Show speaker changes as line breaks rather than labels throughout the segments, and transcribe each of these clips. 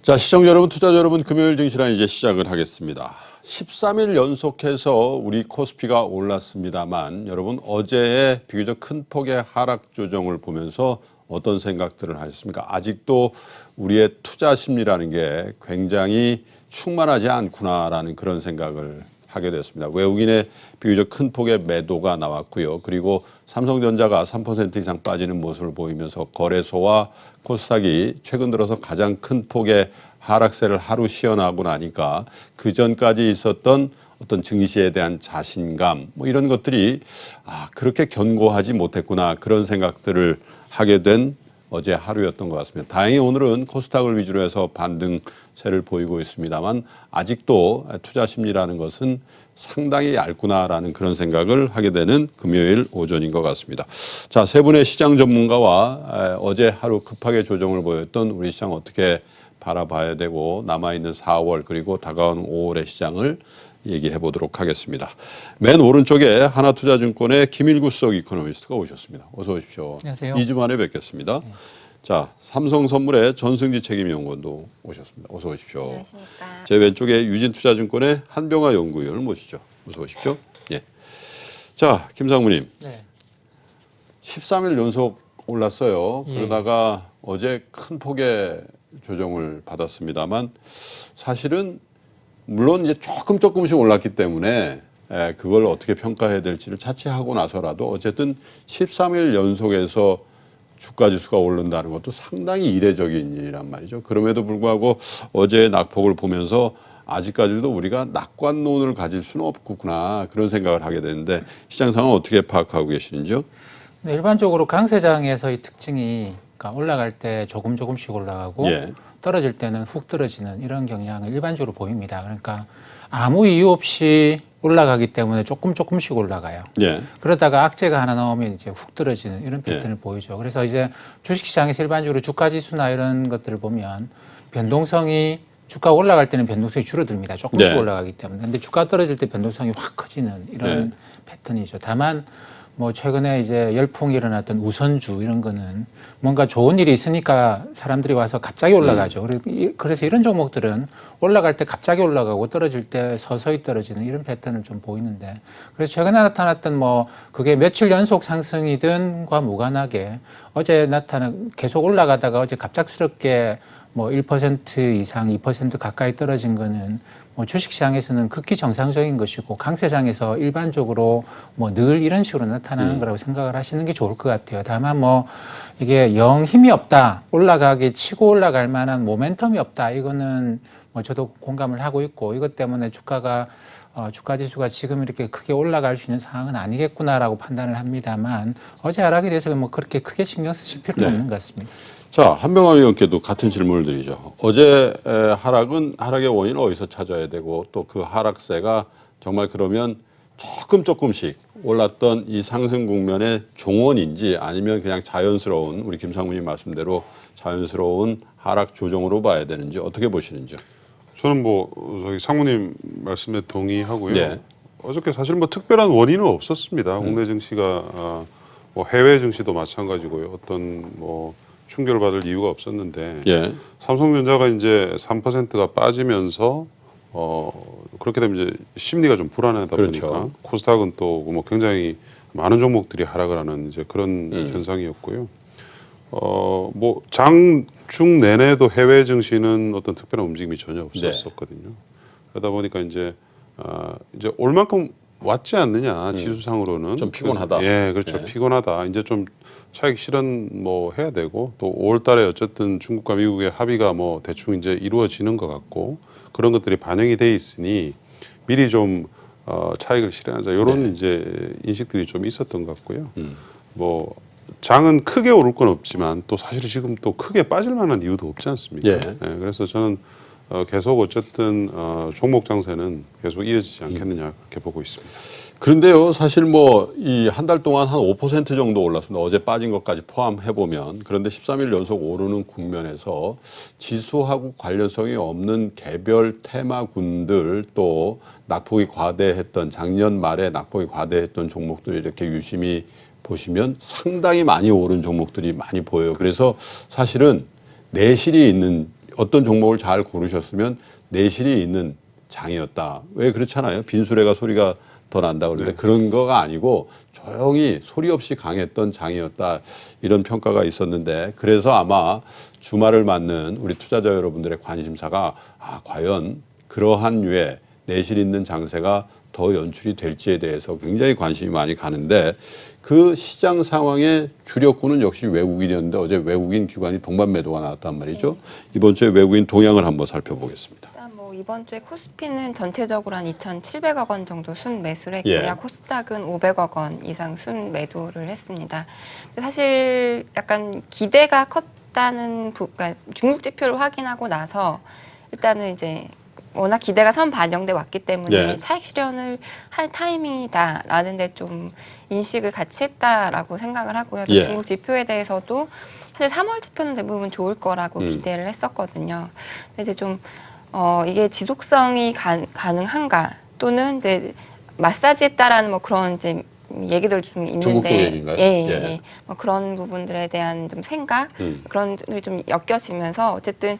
자, 시청자 여러분, 투자자 여러분, 금요일 증시란 이제 시작을 하겠습니다. 13일 연속해서 우리 코스피가 올랐습니다만 여러분 어제의 비교적 큰 폭의 하락 조정을 보면서 어떤 생각들을 하셨습니까? 아직도 우리의 투자 심리라는 게 굉장히 충만하지 않구나라는 그런 생각을 하게 됐습니다. 외국인의 비교적 큰 폭의 매도가 나왔고요. 그리고 삼성전자가 3% 이상 빠지는 모습을 보이면서 거래소와 코스닥이 최근 들어서 가장 큰 폭의 하락세를 하루 시연하고 나니까 그 전까지 있었던 어떤 증시에 대한 자신감 뭐 이런 것들이 그렇게 견고하지 못했구나 그런 생각들을 하게 된 어제 하루였던 것 같습니다. 다행히 오늘은 코스닥을 위주로 해서 반등세를 보이고 있습니다만 아직도 투자 심리라는 것은 상당히 얇구나라는 그런 생각을 하게 되는 금요일 오전인 것 같습니다. 자, 세 분의 시장 전문가와 어제 하루 급하게 조정을 보였던 우리 시장 어떻게 바라봐야 되고 남아있는 4월 그리고 다가오는 5월의 시장을 얘기해 보도록 하겠습니다. 맨 오른쪽에 하나투자증권의 김일구 수석 이코노미스트가 오셨습니다. 어서 오십시오.
안녕하세요.
2주 만에 뵙겠습니다. 네. 자, 삼성선물의 전승지 책임연구원도 오셨습니다. 어서 오십시오.
안녕하십니까.
제 왼쪽에 유진투자증권의 한병화 연구위원을 모시죠. 어서 오십시오. 예. 자, 김 상무님.
네.
13일 연속 올랐어요.
예.
그러다가 어제 큰 폭의 조정을 받았습니다만 사실은 물론 이제 조금씩 올랐기 때문에 그걸 어떻게 평가해야 될지를 차치하고 나서라도 어쨌든 13일 연속해서 주가 지수가 오른다는 것도 상당히 이례적인 일이란 말이죠. 그럼에도 불구하고 어제의 낙폭을 보면서 아직까지도 우리가 낙관론을 가질 수는 없구나 그런 생각을 하게 되는데 시장 상황 어떻게 파악하고 계시는지요?
네, 일반적으로 강세장에서의 특징이 그러니까 올라갈 때 조금씩 올라가고
예.
떨어질 때는 훅 떨어지는 이런 경향을 일반적으로 보입니다. 그러니까 아무 이유 없이 올라가기 때문에 조금씩 올라가요.
예.
그러다가 악재가 하나 나오면 이제 훅 떨어지는 이런 패턴을 보이죠. 그래서 이제 주식시장에서 일반적으로 주가지수나 이런 것들을 보면 변동성이 주가 올라갈 때는 변동성이 줄어듭니다. 조금씩
네.
올라가기 때문에. 근데 주가 떨어질 때 변동성이 확 커지는 이런 패턴이죠. 다만 뭐 최근에 이제 열풍이 일어났던 우선주 이런 거는 뭔가 좋은 일이 있으니까 사람들이 와서 갑자기 올라가죠. 그래서 이런 종목들은 올라갈 때 갑자기 올라가고 떨어질 때 서서히 떨어지는 이런 패턴을 좀 보이는데 그래서 최근에 나타났던 뭐 그게 며칠 연속 상승이든과 무관하게 어제 나타난 계속 올라가다가 어제 갑작스럽게 뭐 1% 이상 2% 가까이 떨어진 거는 뭐 주식시장에서는 극히 정상적인 것이고 강세장에서 일반적으로 뭐 늘 이런 식으로 나타나는 거라고 생각을 하시는 게 좋을 것 같아요. 다만 뭐 이게 영 힘이 없다, 올라가기 치고 올라갈 만한 모멘텀이 없다. 이거는 뭐 저도 공감을 하고 있고 이것 때문에 주가가 주가지수가 지금 이렇게 크게 올라갈 수 있는 상황은 아니겠구나라고 판단을 합니다만 어제 하락에 대해서 뭐 그렇게 크게 신경 쓰실 필요는 없는 것 같습니다.
자, 한병화 의원께도 같은 질문을 드리죠. 어제 하락의 원인을 어디서 찾아야 되고 또 그 하락세가 정말 그러면 조금씩 올랐던 이 상승 국면의 종언인지 아니면 그냥 자연스러운 우리 김상무님 말씀대로 자연스러운 하락 조정으로 봐야 되는지 어떻게 보시는지요?
저는 뭐 저기 상무님 말씀에 동의하고요.
네.
어저께 사실 뭐 특별한 원인은 없었습니다. 국내 증시가 뭐 해외 증시도 마찬가지고요. 어떤 뭐 충격을 받을 이유가 없었는데
예.
삼성전자가 이제 3%가 빠지면서 그렇게 되면 이제 심리가 좀 불안하다
그렇죠.
보니까 코스닥은 또 뭐 굉장히 많은 종목들이 하락을 하는 이제 그런 현상이었고요. 뭐 장중 내내도 해외 증시는 어떤 특별한 움직임이 전혀 없었거든요. 그러다 보니까 이제 올 만큼 왔지 않느냐 지수상으로는
좀 피곤하다.
예, 그렇죠.
예.
피곤하다. 이제 좀 차익 실현 뭐 해야 되고 또 5월달에 어쨌든 중국과 미국의 합의가 뭐 대충 이제 이루어지는 것 같고 그런 것들이 반영이 돼 있으니 미리 좀 차익을 실현하자 이런 이제 인식들이 좀 있었던 것 같고요. 뭐 장은 크게 오를 건 없지만 또 사실 지금 또 크게 빠질 만한 이유도 없지 않습니까?
예.
그래서 저는 계속 어쨌든 종목 장세는 계속 이어지지 않겠느냐 그렇게 보고 있습니다.
그런데요, 사실 뭐 이 한 달 동안 한 5% 정도 올랐습니다. 어제 빠진 것까지 포함해 보면. 그런데 13일 연속 오르는 국면에서 지수하고 관련성이 없는 개별 테마군들 또 낙폭이 과대했던 작년 말에 낙폭이 과대했던 종목들이 이렇게 유심히 보시면 상당히 많이 오른 종목들이 많이 보여요. 그래서 사실은 내실이 있는 어떤 종목을 잘 고르셨으면 내실이 있는 장이었다. 왜 그렇잖아요. 빈수레가 소리가 더 난다 그러는데 그런 거가 아니고 조용히 소리 없이 강했던 장이었다. 이런 평가가 있었는데 그래서 아마 주말을 맞는 우리 투자자 여러분들의 관심사가 과연 그러한 류의 내실 있는 장세가 더 연출이 될지에 대해서 굉장히 관심이 많이 가는데 그 시장 상황의 주력구는 역시 외국인이었는데 어제 외국인 기관이 동반 매도가 나왔단 말이죠. 이번 주에 외국인 동향을 한번 살펴보겠습니다.
일단 뭐 이번 주에 코스피는 전체적으로 한 2,700억 원 정도 순 매수를 했고요.
예.
코스닥은 500억 원 이상 순 매도를 했습니다. 근데 사실 약간 기대가 컸다는 그러니까 중국 지표를 확인하고 나서 일단은 이제 워낙 기대가 선 반영돼 왔기 때문에
예.
차익 실현을 할 타이밍이다라는 데 좀 인식을 같이 했다라고 생각을 하고요.
예.
중국 지표에 대해서도 사실 3월 지표는 대부분 좋을 거라고 기대를 했었거든요. 근데 이제 좀 이게 지속성이 가능한가 또는 이제 마사지했다라는 뭐 그런 이제 얘기들 좀 있는데
중국 쪽 얘기인가요?
예. 뭐 그런 부분들에 대한 좀 생각 그런 것들이 좀 엮여지면서 어쨌든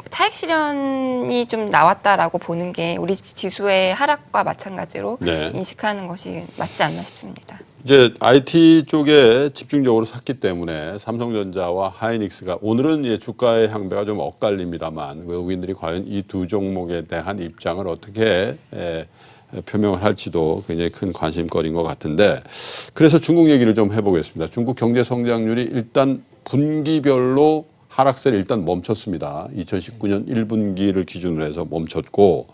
차익 실현이 좀 나왔다라고 보는 게 우리 지수의 하락과 마찬가지로
네.
인식하는 것이 맞지 않나 싶습니다.
이제 IT 쪽에 집중적으로 샀기 때문에 삼성전자와 하이닉스가 오늘은 예, 주가의 향배가 좀 엇갈립니다만 외국인들이 과연 이 두 종목에 대한 입장을 어떻게 표명을 할지도 굉장히 큰 관심거리인 것 같은데 그래서 중국 얘기를 좀 해보겠습니다. 중국 경제 성장률이 일단 분기별로 하락세를 일단 멈췄습니다. 2019년 1분기를 기준으로 해서 멈췄고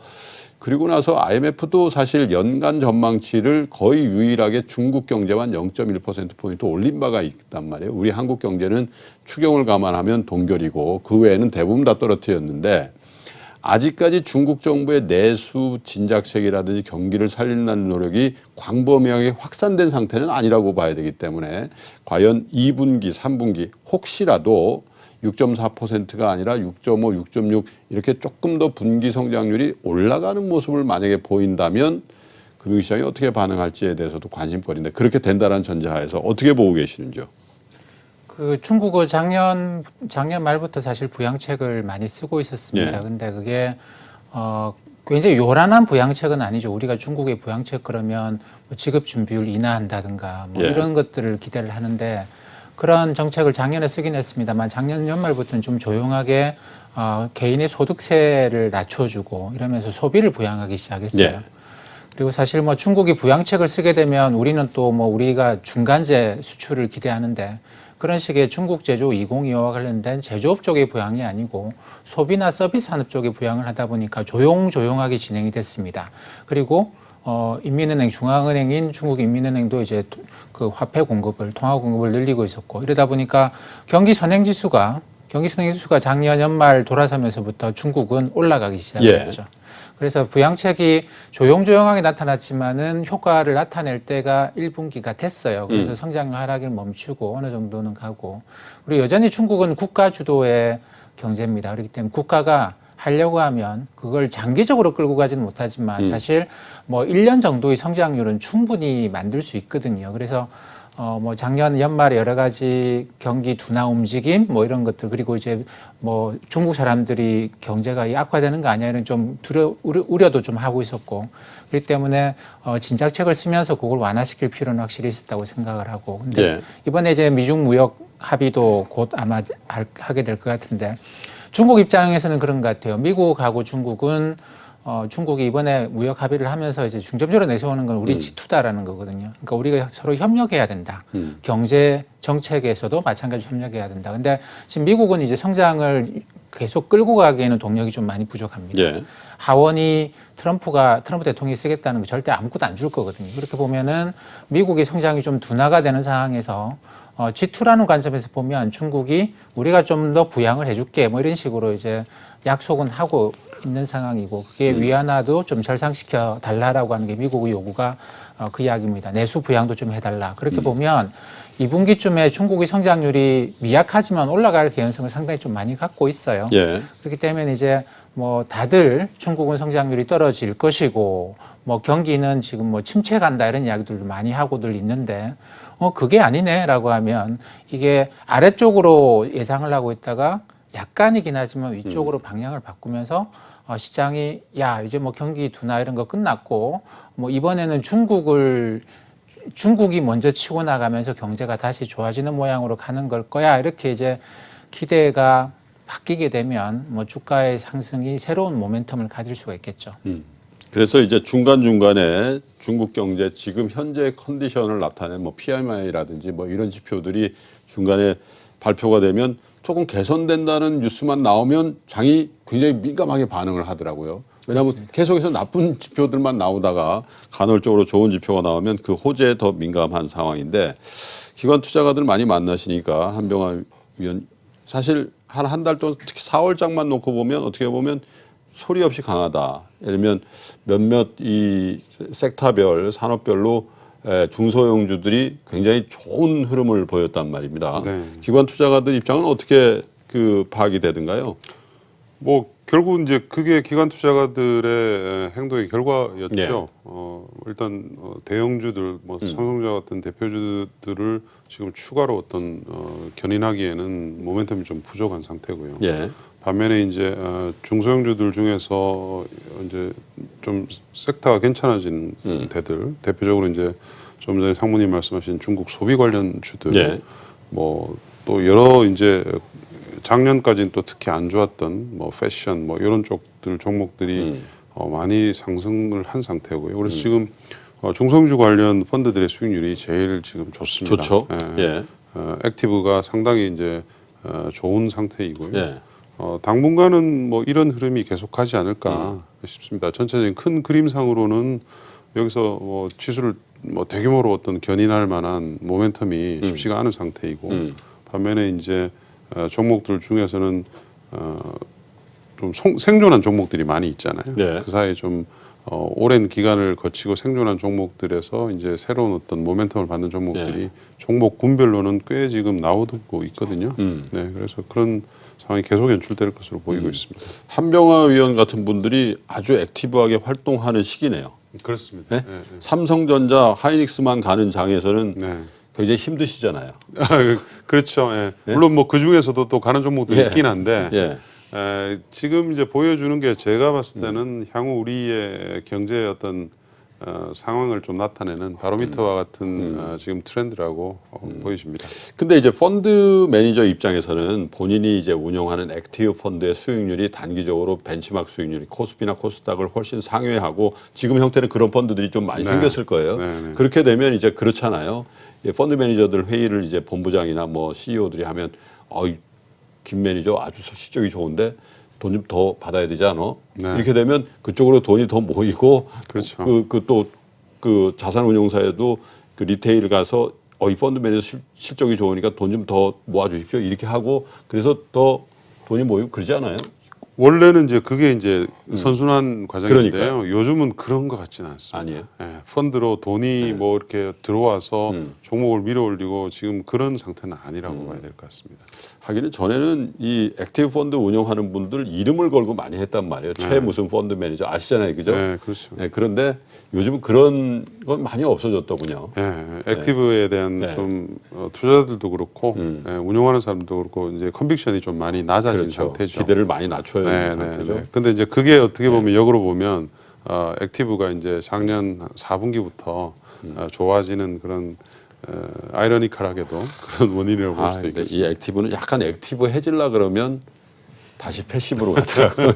그리고 나서 IMF도 사실 연간 전망치를 거의 유일하게 중국 경제만 0.1%포인트 올린 바가 있단 말이에요. 우리 한국 경제는 추경을 감안하면 동결이고 그 외에는 대부분 다 떨어뜨렸는데 아직까지 중국 정부의 내수 진작책이라든지 경기를 살리는 노력이 광범위하게 확산된 상태는 아니라고 봐야 되기 때문에 과연 2분기, 3분기 혹시라도 6.4%가 아니라 6.5, 6.6 이렇게 조금 더 분기 성장률이 올라가는 모습을 만약에 보인다면 금융시장이 어떻게 반응할지에 대해서도 관심거리인데 그렇게 된다는 전제하에서 어떻게 보고 계시는지요?
그 중국은 작년 말부터 사실 부양책을 많이 쓰고 있었습니다.
예.
근데 그게 굉장히 요란한 부양책은 아니죠. 우리가 중국의 부양책 그러면 뭐 지급 준비율 인하한다든가 뭐
예.
이런 것들을 기대를 하는데 그런 정책을 작년에 쓰긴 했습니다만 작년 연말부터는 좀 조용하게 개인의 소득세를 낮춰주고 이러면서 소비를 부양하기 시작했어요.
예.
그리고 사실 뭐 중국이 부양책을 쓰게 되면 우리는 또 뭐 우리가 중간재 수출을 기대하는데 그런 식의 중국 제조 2025와 관련된 제조업 쪽의 부양이 아니고 소비나 서비스 산업 쪽의 부양을 하다 보니까 조용조용하게 진행이 됐습니다. 그리고 인민은행 중앙은행인 중국 인민은행도 이제 그 화폐 공급을 통화 공급을 늘리고 있었고 이러다 보니까 경기 선행 지수가 작년 연말 돌아서면서부터 중국은 올라가기 시작했죠. 그래서 부양책이 조용조용하게 나타났지만은 효과를 나타낼 때가 1분기가 됐어요. 그래서 성장률 하락을 멈추고 어느 정도는 가고 그리고 여전히 중국은 국가 주도의 경제입니다. 그렇기 때문에 국가가 하려고 하면 그걸 장기적으로 끌고 가지는 못하지만 사실 뭐 1년 정도의 성장률은 충분히 만들 수 있거든요. 그래서 뭐 작년 연말에 여러 가지 경기 둔화 움직임 뭐 이런 것들 그리고 이제 뭐 중국 사람들이 경제가 악화되는 거 아니야 이런 좀 우려도 좀 하고 있었고 그렇기 때문에 진작책을 쓰면서 그걸 완화시킬 필요는 확실히 있었다고 생각을 하고 근데
예.
이번에 이제 미중 무역 합의도 곧 아마 하게 될 것 같은데 중국 입장에서는 그런 것 같아요. 미국하고 중국은 중국이 이번에 무역 합의를 하면서 이제 중점적으로 내세우는 건 우리 G2다라는 거거든요. 그러니까 우리가 서로 협력해야 된다. 경제 정책에서도 마찬가지로 협력해야 된다. 근데 지금 미국은 이제 성장을 계속 끌고 가기에는 동력이 좀 많이 부족합니다.
예.
하원이 트럼프 대통령이 쓰겠다는 거 절대 아무것도 안 줄 거거든요. 그렇게 보면은 미국의 성장이 좀 둔화가 되는 상황에서 G2라는 관점에서 보면 중국이 우리가 좀 더 부양을 해줄게 뭐 이런 식으로 이제 약속은 하고 있는 상황이고 그게 위안화도 좀 절상시켜 달라라고 하는 게 미국의 요구가 그 이야기입니다. 내수 부양도 좀 해달라. 그렇게 보면 2분기쯤에 중국의 성장률이 미약하지만 올라갈 개연성을 상당히 좀 많이 갖고 있어요.
예.
그렇기 때문에 이제 뭐 다들 중국은 성장률이 떨어질 것이고 뭐 경기는 지금 뭐 침체 간다 이런 이야기들도 많이 하고들 있는데 그게 아니네라고 하면 이게 아래쪽으로 예상을 하고 있다가 약간이긴 하지만 위쪽으로 방향을 바꾸면서 시장이 야 이제 뭐 경기 둔화 이런 거 끝났고 뭐 이번에는 중국이 먼저 치고 나가면서 경제가 다시 좋아지는 모양으로 가는 걸 거야 이렇게 이제 기대가 바뀌게 되면 뭐 주가의 상승이 새로운 모멘텀을 가질 수가 있겠죠.
그래서 이제 중간중간에 중국 경제 지금 현재 컨디션을 나타낸 뭐 PMI라든지 뭐 이런 지표들이 중간에 발표가 되면 조금 개선된다는 뉴스만 나오면 장이 굉장히 민감하게 반응을 하더라고요. 왜냐하면 계속해서 나쁜 지표들만 나오다가 간헐적으로 좋은 지표가 나오면 그 호재에 더 민감한 상황인데 기관 투자가들 많이 만나시니까 한병화 위원 사실 한 달 동안 특히 4월장만 놓고 보면 어떻게 보면 소리 없이 강하다. 예를 들면 몇몇 이 섹터별 산업별로 중소형주들이 굉장히 좋은 흐름을 보였단 말입니다.
네.
기관 투자가들 입장은 어떻게 그 파악이 되든가요?
뭐 결국 이제 그게 기관 투자가들의 행동의 결과였죠.
네.
일단 대형주들, 뭐 삼성전자 같은 대표주들을 지금 추가로 어떤 견인하기에는 모멘텀이 좀 부족한 상태고요.
예.
반면에 이제 중소형주들 중에서 이제 좀 섹터가 괜찮아진 데들, 대표적으로 이제 좀 전에 상무님 말씀하신 중국 소비 관련 주들,
예.
뭐 또 여러 이제 작년까지는 또 특히 안 좋았던 뭐 패션 뭐 이런 쪽들 종목들이 많이 상승을 한 상태고요. 그래서 지금 중소형주 관련 펀드들의 수익률이 제일 지금 좋습니다.
좋죠.
예.
예.
액티브가 상당히 이제 좋은 상태이고요.
예.
당분간은 뭐 이런 흐름이 계속하지 않을까 싶습니다. 전체적인 큰 그림상으로는 여기서 뭐 지수를 뭐 대규모로 어떤 견인할 만한 모멘텀이 쉽지가 않은 상태이고 반면에 이제 종목들 중에서는 좀 생존한 종목들이 많이 있잖아요.
네.
그 사이에 좀 오랜 기간을 거치고 생존한 종목들에서 이제 새로운 어떤 모멘텀을 받는 종목들이
네.
종목 군별로는 꽤 지금 나오고 있거든요. 네, 그래서 그런 상황이 계속 연출될 것으로 보이고 있습니다.
한병화 위원 같은 분들이 아주 액티브하게 활동하는 시기네요.
그렇습니다.
네? 삼성전자, 하이닉스만 가는 장에서는
네.
굉장히 힘드시잖아요.
그렇죠. 예. 물론 뭐 그 중에서도 또 가는 종목들이
예.
있긴 한데
예.
지금 이제 보여주는 게 제가 봤을 때는 향후 우리의 경제의 어떤 상황을 좀 나타내는 바로미터와 같은 지금 트렌드라고 보이십니다.
근데 이제 펀드 매니저 입장에서는 본인이 이제 운영하는 액티브 펀드의 수익률이 단기적으로 벤치마크 수익률이 코스피나 코스닥을 훨씬 상회하고 지금 형태는 그런 펀드들이 좀 많이
네.
생겼을 거예요.
네, 네.
그렇게 되면 이제 그렇잖아요. 펀드 매니저들 회의를 이제 본부장이나 뭐 CEO들이 하면 김 매니저 아주 실적이 좋은데 돈 좀 더 받아야 되지 않아?
네.
이렇게 되면 그쪽으로 돈이 더 모이고
그렇죠.
그 자산운용사에도 그 리테일 가서 이 펀드 매니저 실적이 좋으니까 돈 좀 더 모아주십시오 이렇게 하고 그래서 더 돈이 모이고 그러지 않아요?
원래는 이제 그게 이제 선순환 과정인데요.
그러니까요.
요즘은 그런 것 같지는 않습니다.
아니에요.
예, 펀드로 돈이 뭐 이렇게 들어와서 종목을 밀어올리고 지금 그런 상태는 아니라고 봐야 될 것 같습니다.
하기는 전에는 이 액티브 펀드 운영하는 분들 이름을 걸고 많이 했단 말이에요. 최 무슨 펀드 매니저 아시잖아요, 그죠?
네, 그렇죠.
네, 그런데 요즘은 그런 건 많이 없어졌더군요.
예, 액티브에 대한
네.
좀 투자자들도 그렇고 운영하는 사람도 그렇고 이제 컨빅션이 좀 많이 낮아진
그렇죠.
상태죠.
기대를 많이 낮춰야
네,
되는 상태죠.
네. 근데 이제 그게 어떻게 보면 역으로 보면 액티브가 이제 작년 4분기부터 좋아지는 그런 아이러니컬하게도 그런 원인이라고 볼 수도
근데
있겠습니다.
이 액티브는 약간 액티브 해질라 그러면 다시 패시브로 가더라고요.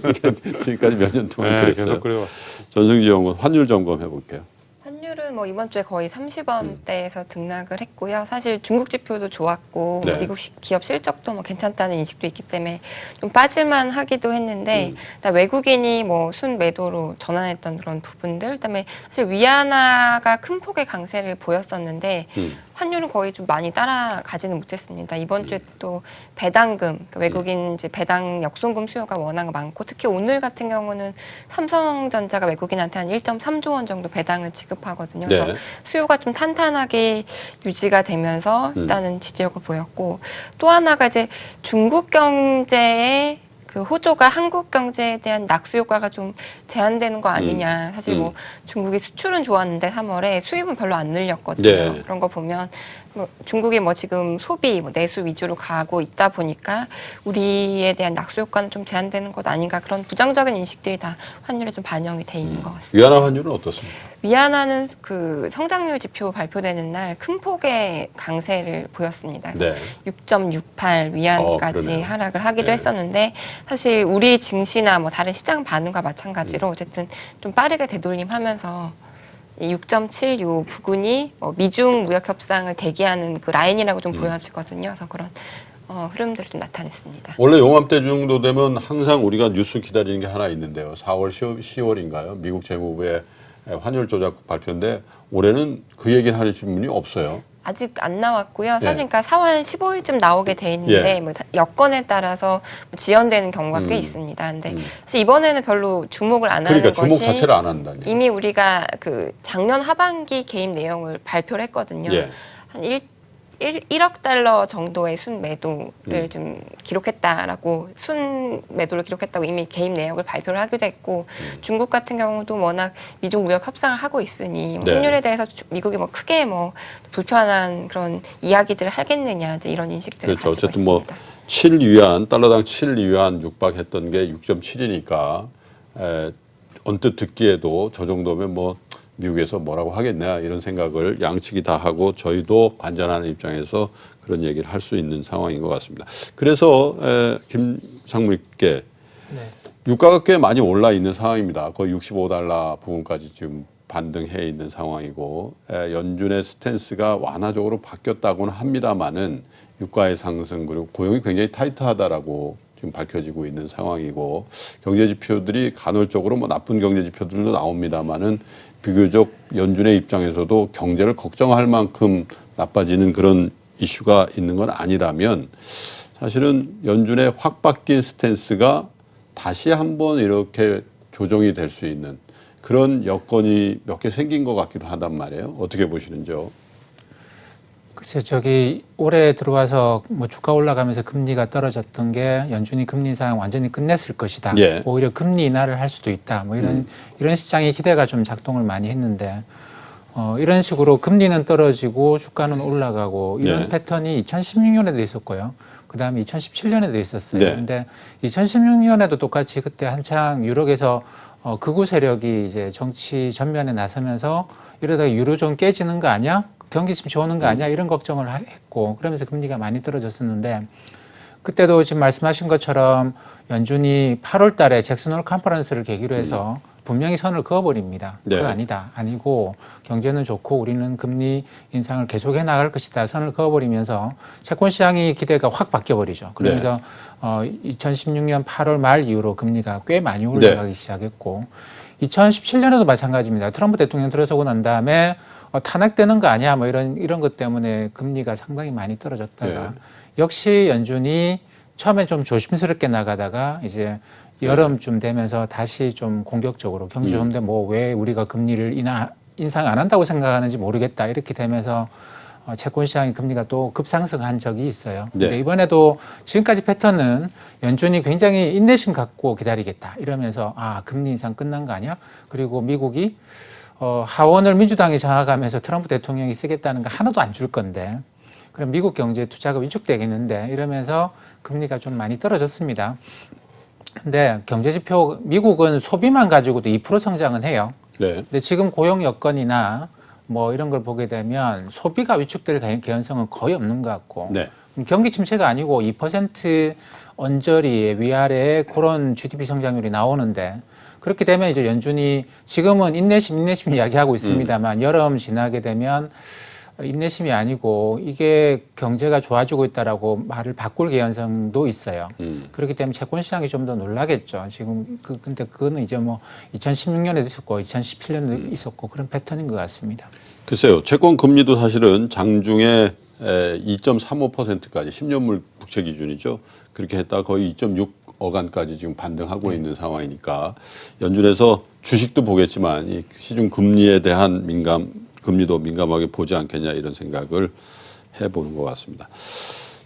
지금까지 몇 년 동안
네,
그랬어요.
계속 그래요.
전승지 연구원 환율 점검해 볼게요.
환율은 뭐 이번 주에 거의 30원대에서 등락을 했고요. 사실 중국 지표도 좋았고
네.
뭐 미국 기업 실적도 뭐 괜찮다는 인식도 있기 때문에 좀 빠질만 하기도 했는데 일단 외국인이 뭐 순매도로 전환했던 그런 부분들 그다음에 사실 위안화가 큰 폭의 강세를 보였었는데 환율은 거의 좀 많이 따라가지는 못했습니다. 이번 주에 또 배당금, 그러니까 외국인 이제 배당 역송금 수요가 워낙 많고 특히 오늘 같은 경우는 삼성전자가 외국인한테 한 1.3조 원 정도 배당을 지급하거든요.
네.
그래서 수요가 좀 탄탄하게 유지가 되면서 일단은 지지력을 보였고 또 하나가 이제 중국 경제의 그 그 호조가 한국 경제에 대한 낙수 효과가 좀 제한되는 거 아니냐. 사실 뭐 중국이 수출은 좋았는데 3월에 수입은 별로 안 늘렸거든요.
네.
그런 거 보면 뭐 중국이 뭐 지금 소비, 뭐 내수 위주로 가고 있다 보니까 우리에 대한 낙수 효과는 좀 제한되는 것 아닌가 그런 부정적인 인식들이 다 환율에 좀 반영이 돼 있는 것 같습니다.
위안화 환율은 어떻습니까?
위안화는 그 성장률 지표 발표되는 날 큰 폭의 강세를 보였습니다.
네.
6.68 위안까지
그러네요.
하락을 하기도
네.
했었는데 사실 우리 증시나 뭐 다른 시장 반응과 마찬가지로 어쨌든 좀 빠르게 되돌림하면서 이 6.7 요 부근이 미중 무역 협상을 대기하는 그 라인이라고 좀 보여지거든요. 그래서 그런 흐름들을 좀 나타냈습니다.
원래 용암때 정도 되면 항상 우리가 뉴스 기다리는 게 하나 있는데요. 4월, 10월인가요? 미국 재무부의 환율 조작 발표인데 올해는 그 얘기를 하시는 분이 없어요.
아직 안 나왔고요.
예.
사실 그러니까 4월 15일쯤 나오게 돼 있는데
예.
뭐 여건에 따라서 지연되는 경우가 꽤 있습니다. 근데 사실 이번에는 별로 주목을 안
그러니까
하는
주목
것이
자체를 안 한다니.
이미 우리가 그 작년 하반기 개입 내용을 발표를 했거든요.
예.
한 1억 달러 정도의 순매도를 좀 기록했다라고 순매도를 기록했다고 이미 개입 내역을 발표를 하기도 했고 중국 같은 경우도 워낙 미중 무역 협상을 하고 있으니
네.
환율에 대해서 미국이 뭐 크게 뭐 불편한 그런 이야기들을 하겠느냐 이제 이런 인식들을
그렇죠.
가지고
어쨌든 뭐
있습니다.
7위안 달러당 7위안 육박했던 게 6.7이니까 언뜻 듣기에도 저 정도면 뭐 미국에서 뭐라고 하겠냐 이런 생각을 양측이 다 하고 저희도 관전하는 입장에서 그런 얘기를 할 수 있는 상황인 것 같습니다. 그래서 김 상무님께
네.
유가가 꽤 많이 올라 있는 상황입니다. 거의 65달러 부분까지 지금 반등해 있는 상황이고 연준의 스탠스가 완화적으로 바뀌었다고는 합니다만은 유가의 상승 그리고 고용이 굉장히 타이트하다라고 지금 밝혀지고 있는 상황이고 경제 지표들이 간헐적으로 뭐 나쁜 경제 지표들도 나옵니다만은 비교적 연준의 입장에서도 경제를 걱정할 만큼 나빠지는 그런 이슈가 있는 건 아니라면 사실은 연준의 확 바뀐 스탠스가 다시 한번 이렇게 조정이 될 수 있는 그런 여건이 몇 개 생긴 것 같기도 하단 말이에요. 어떻게 보시는지요?
글쎄 저기 올해 들어와서 뭐 주가 올라가면서 금리가 떨어졌던 게 연준이 금리 인상 완전히 끝냈을 것이다.
예.
오히려 금리 인하를 할 수도 있다. 뭐 이런 시장의 기대가 좀 작동을 많이 했는데 이런 식으로 금리는 떨어지고 주가는 올라가고 이런
예.
패턴이 2016년에도 있었고요. 그다음에 2017년에도 있었어요.
네.
근데 2016년에도 똑같이 그때 한창 유럽에서 극우 세력이 이제 정치 전면에 나서면서 이러다가 유로존 깨지는 거 아니야? 경기 침체 오는 거 아니야? 이런 걱정을 했고 그러면서 금리가 많이 떨어졌었는데 그때도 지금 말씀하신 것처럼 연준이 8월 달에 잭슨홀 컨퍼런스를 계기로 해서 분명히 선을 그어버립니다.
네.
그거 아니다. 아니고 경제는 좋고 우리는 금리 인상을 계속해 나갈 것이다. 선을 그어버리면서 채권 시장의 기대가 확 바뀌어버리죠. 그러면서 2016년 8월 말 이후로 금리가 꽤 많이 올라가기 시작했고 2017년에도 마찬가지입니다. 트럼프 대통령 들어서고 난 다음에 탄핵되는 거 아니야? 뭐 이런 것 때문에 금리가 상당히 많이 떨어졌다가 역시 연준이 처음에 좀 조심스럽게 나가다가 이제 여름쯤 되면서 다시 좀 공격적으로 경기 좋은데 뭐 왜 우리가 금리를 인상 안 한다고 생각하는지 모르겠다 이렇게 되면서 채권 시장의 금리가 또 급상승한 적이 있어요.
네.
근데 이번에도 지금까지 패턴은 연준이 굉장히 인내심 갖고 기다리겠다 이러면서 금리 인상 끝난 거 아니야? 그리고 미국이 하원을 민주당이 장악하면서 트럼프 대통령이 쓰겠다는 거 하나도 안 줄 건데 그럼 미국 경제 투자가 위축되겠는데 이러면서 금리가 좀 많이 떨어졌습니다. 근데 경제 지표 미국은 소비만 가지고도 2% 성장은 해요.
네.
근데 지금 고용 여건이나 뭐 이런 걸 보게 되면 소비가 위축될 개연성은 거의 없는 것 같고
네.
경기 침체가 아니고 2% 언저리 위아래에 그런 GDP 성장률이 나오는데 그렇게 되면 이제 연준이 지금은 인내심 이야기하고 있습니다만 여름 지나게 되면 인내심이 아니고 이게 경제가 좋아지고 있다라고 말을 바꿀 개연성도 있어요. 그렇기 때문에 채권 시장이 좀 더 놀라겠죠. 지금 근데 그거는 이제 뭐 2016년에도 있었고 2017년에도 있었고 그런 패턴인 것 같습니다.
글쎄요. 채권 금리도 사실은 장중에 2.35%까지 10년물 국채 기준이죠. 그렇게 했다가 거의 2.6억안까지 지금 반등하고 있는 상황이니까 연준에서 주식도 보겠지만 이 시중 금리에 대한 금리도 민감하게 보지 않겠냐 이런 생각을 해보는 것 같습니다.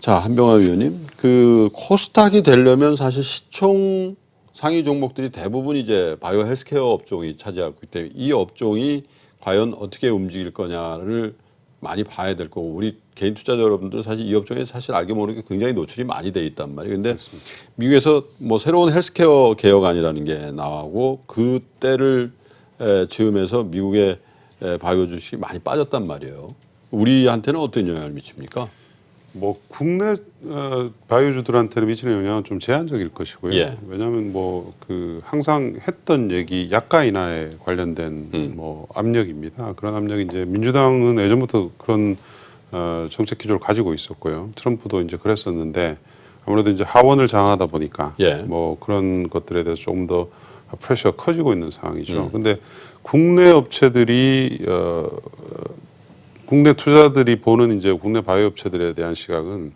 자, 한병화 위원님, 그 코스닥이 되려면 사실 시총 상위 종목들이 대부분 이제 바이오 헬스케어 업종이 차지하고 있기 때문에 이 업종이 과연 어떻게 움직일 거냐를 많이 봐야 될 거고 우리 개인 투자자 여러분들 사실 이 업종에 사실 알게 모르게 굉장히 노출이 많이 돼 있단 말이에요. 근데 미국에서 뭐 새로운 헬스케어 개혁안이라는 게 나오고 그때를 즈음해서 미국의 바이오 주식이 많이 빠졌단 말이에요. 우리한테는 어떤 영향을 미칩니까?
뭐 국내 바이오주들한테는 미치는 영향은 좀 제한적일 것이고요.
예.
왜냐하면 뭐 그 항상 했던 얘기 약가 인하에 관련된 뭐 압력입니다. 그런 압력이 이제 민주당은 예전부터 그런 정책 기조를 가지고 있었고요. 트럼프도 이제 그랬었는데 아무래도 이제 하원을 장악하다 보니까
예.
뭐 그런 것들에 대해서 조금 더 프레셔가 커지고 있는 상황이죠. 근데 국내 업체들이 국내 투자들이 보는 이제 국내 바이오 업체들에 대한 시각은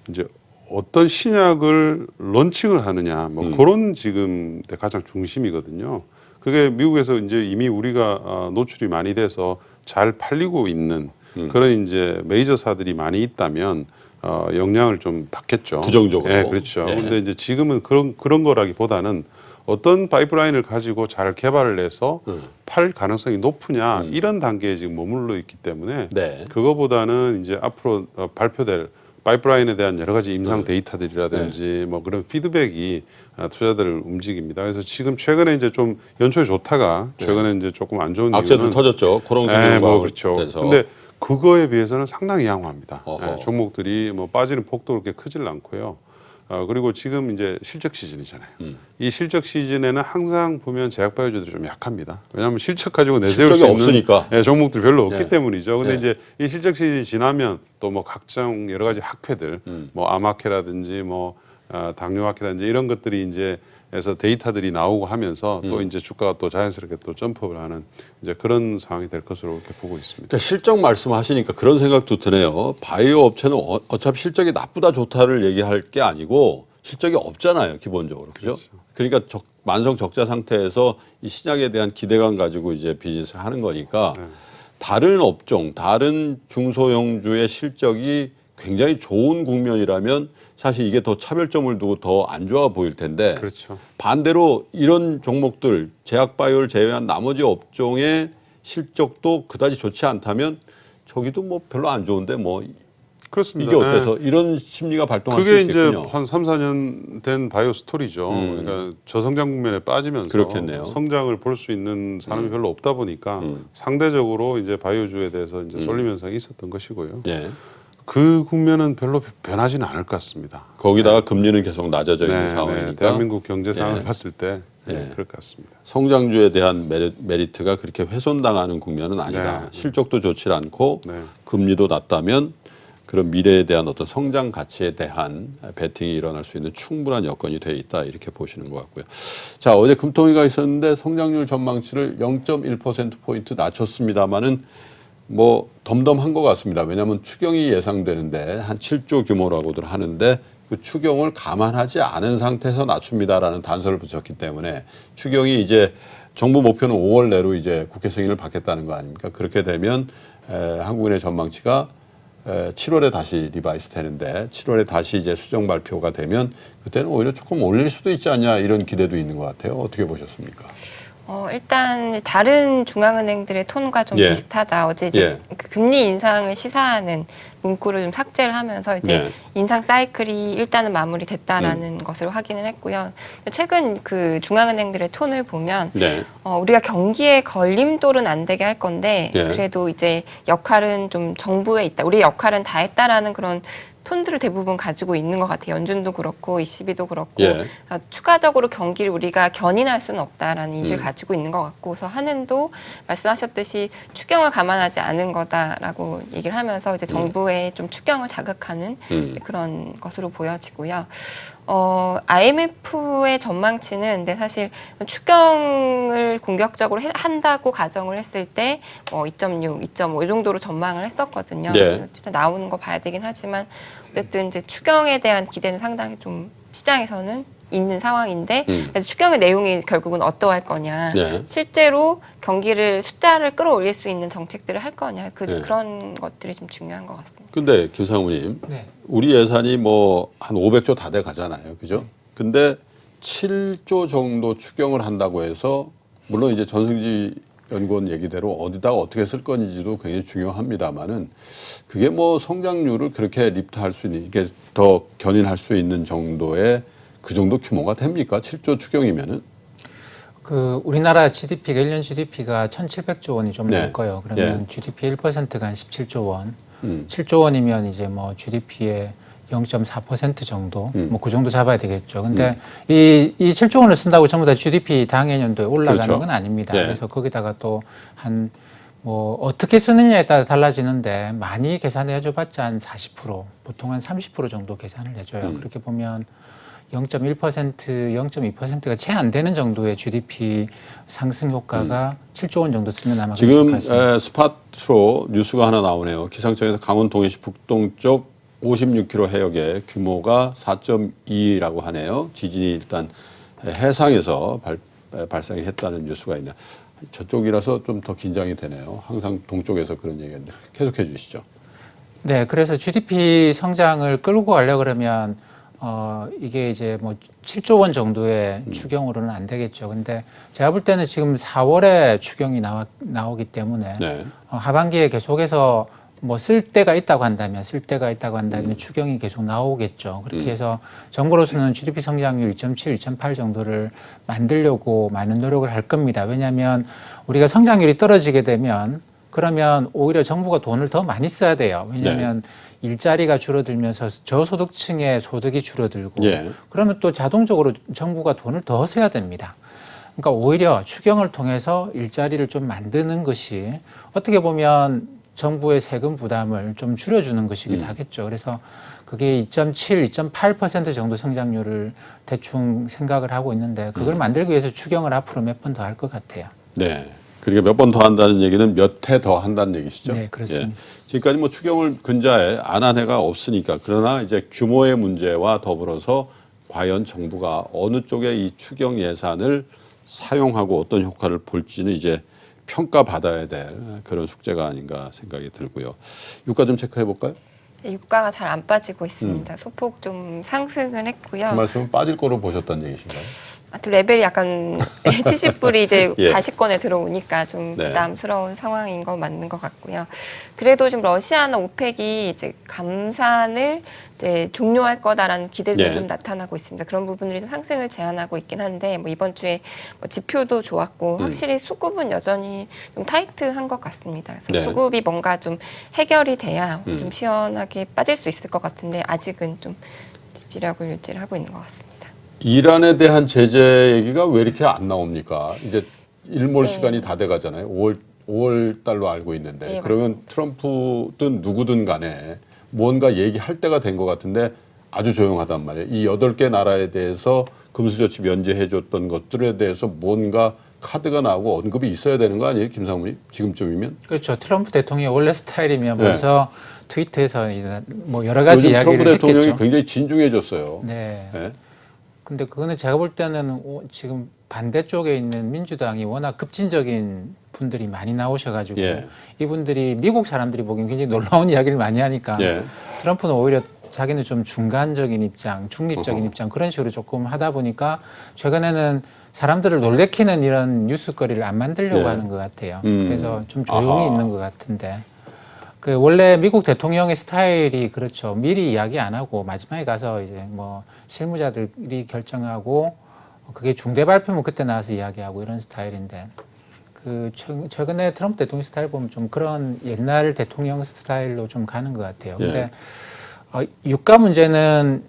이제 어떤 신약을 론칭을 하느냐 뭐 그런 지금 가장 중심이거든요. 그게 미국에서 이제 이미 우리가 노출이 많이 돼서 잘 팔리고 있는 그런 이제 메이저사들이 많이 있다면 영향을 좀 받겠죠.
부정적으로.
네, 그렇죠.
예.
근데 이제 지금은 그런 거라기보다는 어떤 파이프라인을 가지고 잘 개발을 해서 팔 가능성이 높으냐 이런 단계에 지금 머물러 있기 때문에
네.
그거보다는 이제 앞으로 발표될 파이프라인에 대한 여러 가지 임상 데이터들이라든지 뭐 그런 피드백이 투자들을 움직입니다. 그래서 지금 최근에 이제 좀 연초에 좋다가 최근에 이제 조금 안 좋은
악재도
이유는
터졌죠. 코롱생명과학
뭐 그렇죠.
돼서.
근데 그거에 비해서는 상당히 양호합니다.
어허.
종목들이 뭐 빠지는 폭도 그렇게 크질 않고요. 그리고 지금 이제 실적 시즌이잖아요. 이 실적 시즌에는 항상 보면 제약바이오주들이 좀 약합니다. 왜냐하면 실적 가지고 내세울
실적이
수 있는
없으니까.
종목들이 별로 없기
예.
때문이죠. 근데
예.
이제 이 실적 시즌이 지나면 또 뭐 각종 여러 가지 학회들, 뭐 암학회라든지 뭐 당뇨학회라든지 이런 것들이 이제 에서 데이터들이 나오고 하면서 또 이제 주가가 또 자연스럽게 또 점프를 하는 이제 그런 상황이 될 것으로 이렇게 보고 있습니다.
그러니까 실적 말씀하시니까 그런 생각도 드네요. 바이오 업체는 어차피 실적이 나쁘다 좋다를 얘기할 게 아니고 실적이 없잖아요, 기본적으로. 그죠? 그러니까 만성 적자 상태에서 이 신약에 대한 기대감 가지고 이제 비즈니스를 하는 거니까 다른 업종, 다른 중소형주의 실적이 굉장히 좋은 국면이라면 사실 이게 더 차별점을 두고 더 안 좋아 보일 텐데
그렇죠.
반대로 이런 종목들 제약바이오를 제외한 나머지 업종의 실적도 그다지 좋지 않다면 저기도 뭐 별로 안 좋은데 뭐
그렇습니다.
이게 어때서 이런 심리가 발동할 수
그게 이제
있겠군요.
한 3, 4년 된 바이오 스토리죠. 그러니까 저성장 국면에 빠지면서
그렇겠네요.
성장을 볼 수 있는 산업이 별로 없다 보니까 상대적으로 이제 바이오주에 대해서 이제 쏠림 현상이 있었던 것이고요.
예.
그 국면은 별로 변하지는 않을 것 같습니다.
거기다가 금리는 계속 낮아져 있는 상황이니까
대한민국 경제 상황을
예.
봤을 때
예.
그럴 것 같습니다.
성장주에 대한 메리트가 그렇게 훼손당하는 국면은 아니다.
네.
실적도 좋지 않고
네.
금리도 낮다면 그런 미래에 대한 어떤 성장 가치에 대한 베팅이 일어날 수 있는 충분한 여건이 되어 있다 이렇게 보시는 것 같고요. 자, 어제 금통위가 있었는데 성장률 전망치를 0.1%포인트 낮췄습니다마는 뭐 덤덤한 것 같습니다. 왜냐하면 추경이 예상되는데 한 7조 규모라고들 하는데 그 추경을 감안하지 않은 상태에서 낮춥니다라는 단서를 붙였기 때문에 추경이 이제 정부 목표는 5월 내로 이제 국회 승인을 받겠다는 거 아닙니까? 그렇게 되면 한국은행 전망치가 7월에 다시 리바이스 되는데 7월에 다시 이제 수정 발표가 되면 그때는 오히려 조금 올릴 수도 있지 않냐 이런 기대도 있는 것 같아요. 어떻게 보셨습니까?
일단 다른 중앙은행들의 톤과 좀
예.
비슷하다. 어제 이제 그 금리 인상을 시사하는 문구를 좀 삭제를 하면서 이제
예.
인상 사이클이 일단은 마무리됐다라는 것을 확인을 했고요. 최근 그 중앙은행들의 톤을 보면
네.
우리가 경기에 걸림돌은 안 되게 할 건데
예.
그래도 이제 역할은 좀 정부에 있다. 우리의 역할은 다 했다라는 그런 톤들을 대부분 가지고 있는 것 같아요. 연준도 그렇고 ECB도 그렇고
예.
추가적으로 경기를 우리가 견인할 수는 없다라는 인식을 가지고 있는 것 같고 그래서 한은도 말씀하셨듯이 추경을 감안하지 않은 거다라고 얘기를 하면서 이제 정부의 좀 추경을 자극하는 그런 것으로 보여지고요. IMF의 전망치는 근데 사실 추경을 공격적으로 한다고 가정을 했을 때 2.6, 2.5 이 정도로 전망을 했었거든요.
네.
진짜 나오는 거 봐야 되긴 하지만 어쨌든 이제 추경에 대한 기대는 상당히 좀 시장에서는 있는 상황인데 그래서 추경의 내용이 결국은 어떠할 거냐,
네.
실제로 경기를 숫자를 끌어올릴 수 있는 정책들을 할 거냐,
네.
그런 것들이 좀 중요한 것 같습니다.
근데 김상무님,
네.
우리 예산이 뭐 한 500조 다 돼 가잖아요, 그죠? 근데 7조 정도 추경을 한다고 해서 물론 이제 전승지 연구원 얘기대로 어디다가 어떻게 쓸 건지도 굉장히 중요합니다만은 그게 뭐 성장률을 그렇게 리프트할 수 있는 이게 더 견인할 수 있는 정도의 그 정도 규모가 됩니까? 7조 추경이면은?
그 우리나라 GDP가 1년 GDP가 1,700조 원이 좀
네.
넘을 거예요. 그러면
예.
GDP 1%가 한 17조 원. 7조 원이면 이제 뭐 GDP의 0.4% 정도, 뭐 그 정도 잡아야 되겠죠. 근데 이 7조 원을 쓴다고 전부 다 GDP 당해년도에 올라가는
그렇죠.
건 아닙니다.
네.
그래서 거기다가 또 한 뭐 어떻게 쓰느냐에 따라 달라지는데 많이 계산해 줘봤자 한 40%, 보통 한 30% 정도 계산을 해줘요. 그렇게 보면 0.1%, 0.2%가 채 안 되는 정도의 GDP 상승 효과가 7조 원 정도 쓰면 아마
지금
그럴 수 있습니다.
스팟으로 뉴스가 하나 나오네요. 기상청에서 강원 동해시 북동쪽 56km 해역의 규모가 4.2라고 하네요. 지진이 일단 해상에서 발생이 했다는 뉴스가 있네요. 저쪽이라서 좀 더 긴장이 되네요. 항상 동쪽에서 그런 얘기인데 계속해 주시죠.
네, 그래서 GDP 성장을 끌고 가려고 그러면 이게 이제 뭐 7조 원 정도의 추경으로는 안 되겠죠. 근데 제가 볼 때는 지금 4월에 추경이 나오기 때문에
네.
하반기에 계속해서 뭐 쓸 데가 있다고 한다면 추경이 계속 나오겠죠. 그렇게 해서 정부로서는 GDP 성장률 2.7, 2.8 정도를 만들려고 많은 노력을 할 겁니다. 왜냐하면 우리가 성장률이 떨어지게 되면 그러면 오히려 정부가 돈을 더 많이 써야 돼요. 왜냐하면 일자리가 줄어들면서 저소득층의 소득이 줄어들고
예.
그러면 또 자동적으로 정부가 돈을 더 써야 됩니다. 그러니까 오히려 추경을 통해서 일자리를 좀 만드는 것이 어떻게 보면 정부의 세금 부담을 좀 줄여주는 것이기도 하겠죠. 그래서 그게 2.7, 2.8% 정도 성장률을 대충 생각을 하고 있는데 그걸 만들기 위해서 추경을 앞으로 몇 번 더 할 것 같아요.
네. 그러니까 몇 번 더 한다는 얘기는 몇 해 더 한다는 얘기시죠?
네, 그렇습니다.
예. 지금까지 뭐 추경을 근자에 안 한 해가 없으니까 그러나 이제 규모의 문제와 더불어서 과연 정부가 어느 쪽에 이 추경 예산을 사용하고 어떤 효과를 볼지는 이제 평가받아야 될 그런 숙제가 아닌가 생각이 들고요. 유가 좀 체크해 볼까요?
유가가 잘 안 빠지고 있습니다. 소폭 좀 상승을 했고요.
그 말씀은 빠질 거로 보셨다는 얘기신가요?
또 레벨이 약간 70불이 이제
예.
다시권에 들어오니까 좀
네.
부담스러운 상황인 거 맞는 것 같고요. 그래도 지금 러시아나 오펙이 이제 감산을 이제 종료할 거다라는 기대도
예.
좀 나타나고 있습니다. 그런 부분들이 좀 상승을 제한하고 있긴 한데 뭐 이번 주에 뭐 지표도 좋았고 확실히 수급은 여전히 좀 타이트한 것 같습니다. 그래서
네.
수급이 뭔가 좀 해결이 돼야 좀 시원하게 빠질 수 있을 것 같은데 아직은 좀 지지력을 유지를 하고 있는 것 같습니다.
이란에 대한 제재 얘기가 왜 이렇게 안 나옵니까? 이제 일몰
네.
시간이 다 돼 가잖아요. 5월 달로 알고 있는데
네,
그러면 트럼프든 누구든 간에 뭔가 얘기할 때가 된 것 같은데 아주 조용하단 말이에요. 이 8개 나라에 대해서 금수저치 면제해 줬던 것들에 대해서 뭔가 카드가 나오고 언급이 있어야 되는 거 아니에요, 김상무님? 지금쯤이면?
그렇죠. 트럼프 대통령의 원래 스타일이면
네.
벌써 트위터에서 뭐 여러 가지
요즘
이야기를
트럼프 대통령이
했겠죠.
굉장히 진중해졌어요.
네.
네.
근데 그거는 제가 볼 때는 지금 반대쪽에 있는 민주당이 워낙 급진적인 분들이 많이 나오셔가지고
예.
이분들이 미국 사람들이 보기엔 굉장히 놀라운 이야기를 많이 하니까
예.
트럼프는 오히려 자기는 좀 중간적인 입장, 중립적인
어허.
입장 그런 식으로 조금 하다 보니까 최근에는 사람들을 놀래키는 이런 뉴스거리를 안 만들려고
예.
하는 것 같아요.
음.
그래서 좀 조용히
아하.
있는 것 같은데 그 원래 미국 대통령의 스타일이 그렇죠. 미리 이야기 안 하고 마지막에 가서 이제 뭐 실무자들이 결정하고 그게 중대 발표면 그때 나와서 이야기하고 이런 스타일인데 그 최근에 트럼프 대통령 스타일 보면 좀 그런 옛날 대통령 스타일로 좀 가는 것 같아요. 근데 유가 문제는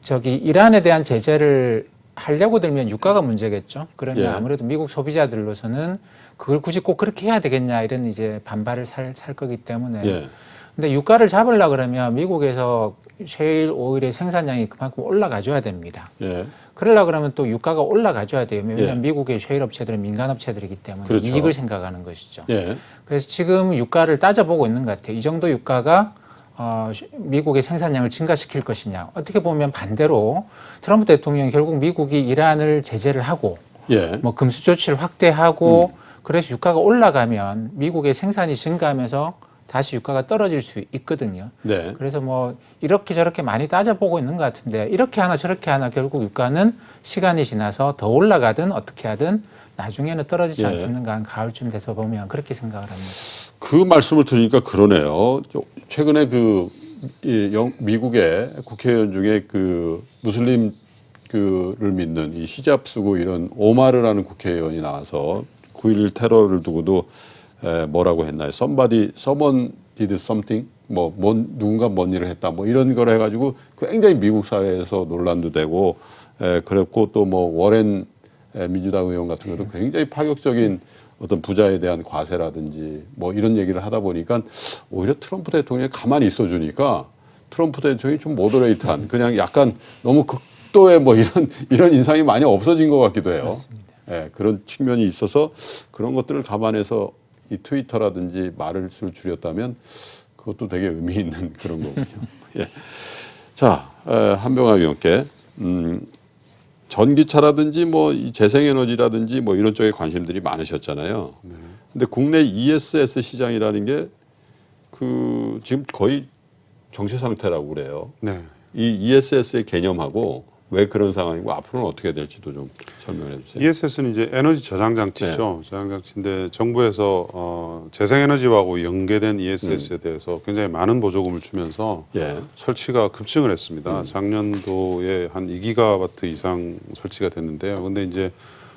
저기 이란에 대한 제재를 하려고 들면 유가가 문제겠죠. 그러면
예.
아무래도 미국 소비자들로서는 그걸 굳이 꼭 그렇게 해야 되겠냐 이런 이제 반발을 살 거기 때문에.
예.
근데 유가를 잡으려 그러면 미국에서 셰일 오일의 생산량이 그만큼 올라가줘야 됩니다.
예.
그러려 그러면 또 유가가 올라가줘야 돼요. 왜냐하면
예.
미국의 셰일 업체들은 민간 업체들이기 때문에
그렇죠.
이익을 생각하는 것이죠.
예.
그래서 지금 유가를 따져보고 있는 것 같아요. 이 정도 유가가 미국의 생산량을 증가시킬 것이냐. 어떻게 보면 반대로 트럼프 대통령이 결국 미국이 이란을 제재를 하고
예.
뭐 금수 조치를 확대하고 그래서 유가가 올라가면 미국의 생산이 증가하면서 다시 유가가 떨어질 수 있거든요.
네.
그래서 뭐 이렇게 저렇게 많이 따져보고 있는 것 같은데 이렇게 하나 저렇게 하나 결국 유가는 시간이 지나서 더 올라가든 어떻게 하든 나중에는 떨어지지
예.
않겠는가 한 가을쯤 돼서 보면 그렇게 생각을 합니다.
그 말씀을 들으니까 그러네요. 최근에 미국의 국회의원 중에 그 무슬림 그를 믿는 이 히잡 쓰고 이런 오마르라는 국회의원이 나와서 9.11 테러를 두고도 뭐라고 했나요? someone did something 누군가 뭔 일을 했다 뭐 이런 걸 해가지고 굉장히 미국 사회에서 논란도 되고 그랬고 또 뭐 워렌 민주당 의원 같은 것도 굉장히 파격적인 어떤 부자에 대한 과세라든지 뭐 이런 얘기를 하다 보니까 오히려 트럼프 대통령이 가만히 있어주니까 트럼프 대통령이 좀 모더레이트한 그냥 약간 너무 극도의 뭐 이런 인상이 많이 없어진 것 같기도 해요. 예, 그런 측면이 있어서 그런 것들을 감안해서 이 트위터라든지 말을 줄였다면 그것도 되게 의미 있는 그런 거군요. 예. 자, 한병화 위원께 전기차라든지 뭐 이 재생에너지라든지 뭐 이런 쪽에 관심들이 많으셨잖아요. 근데 국내 ESS 시장이라는 게 그 지금 거의 정체 상태라고 그래요.
네.
이 ESS의 개념하고 왜 그런 상황이고 앞으로는 어떻게 될지도 좀 설명해 주세요.
ESS는 이제 에너지 저장 장치죠. 저장 장치인데 정부에서 재생에너지하고 연계된 ESS에 대해서 굉장히 많은 보조금을 주면서
예.
설치가 급증을 했습니다. 작년도에 한 2기가와트 이상 설치가 됐는데요. 근데 이제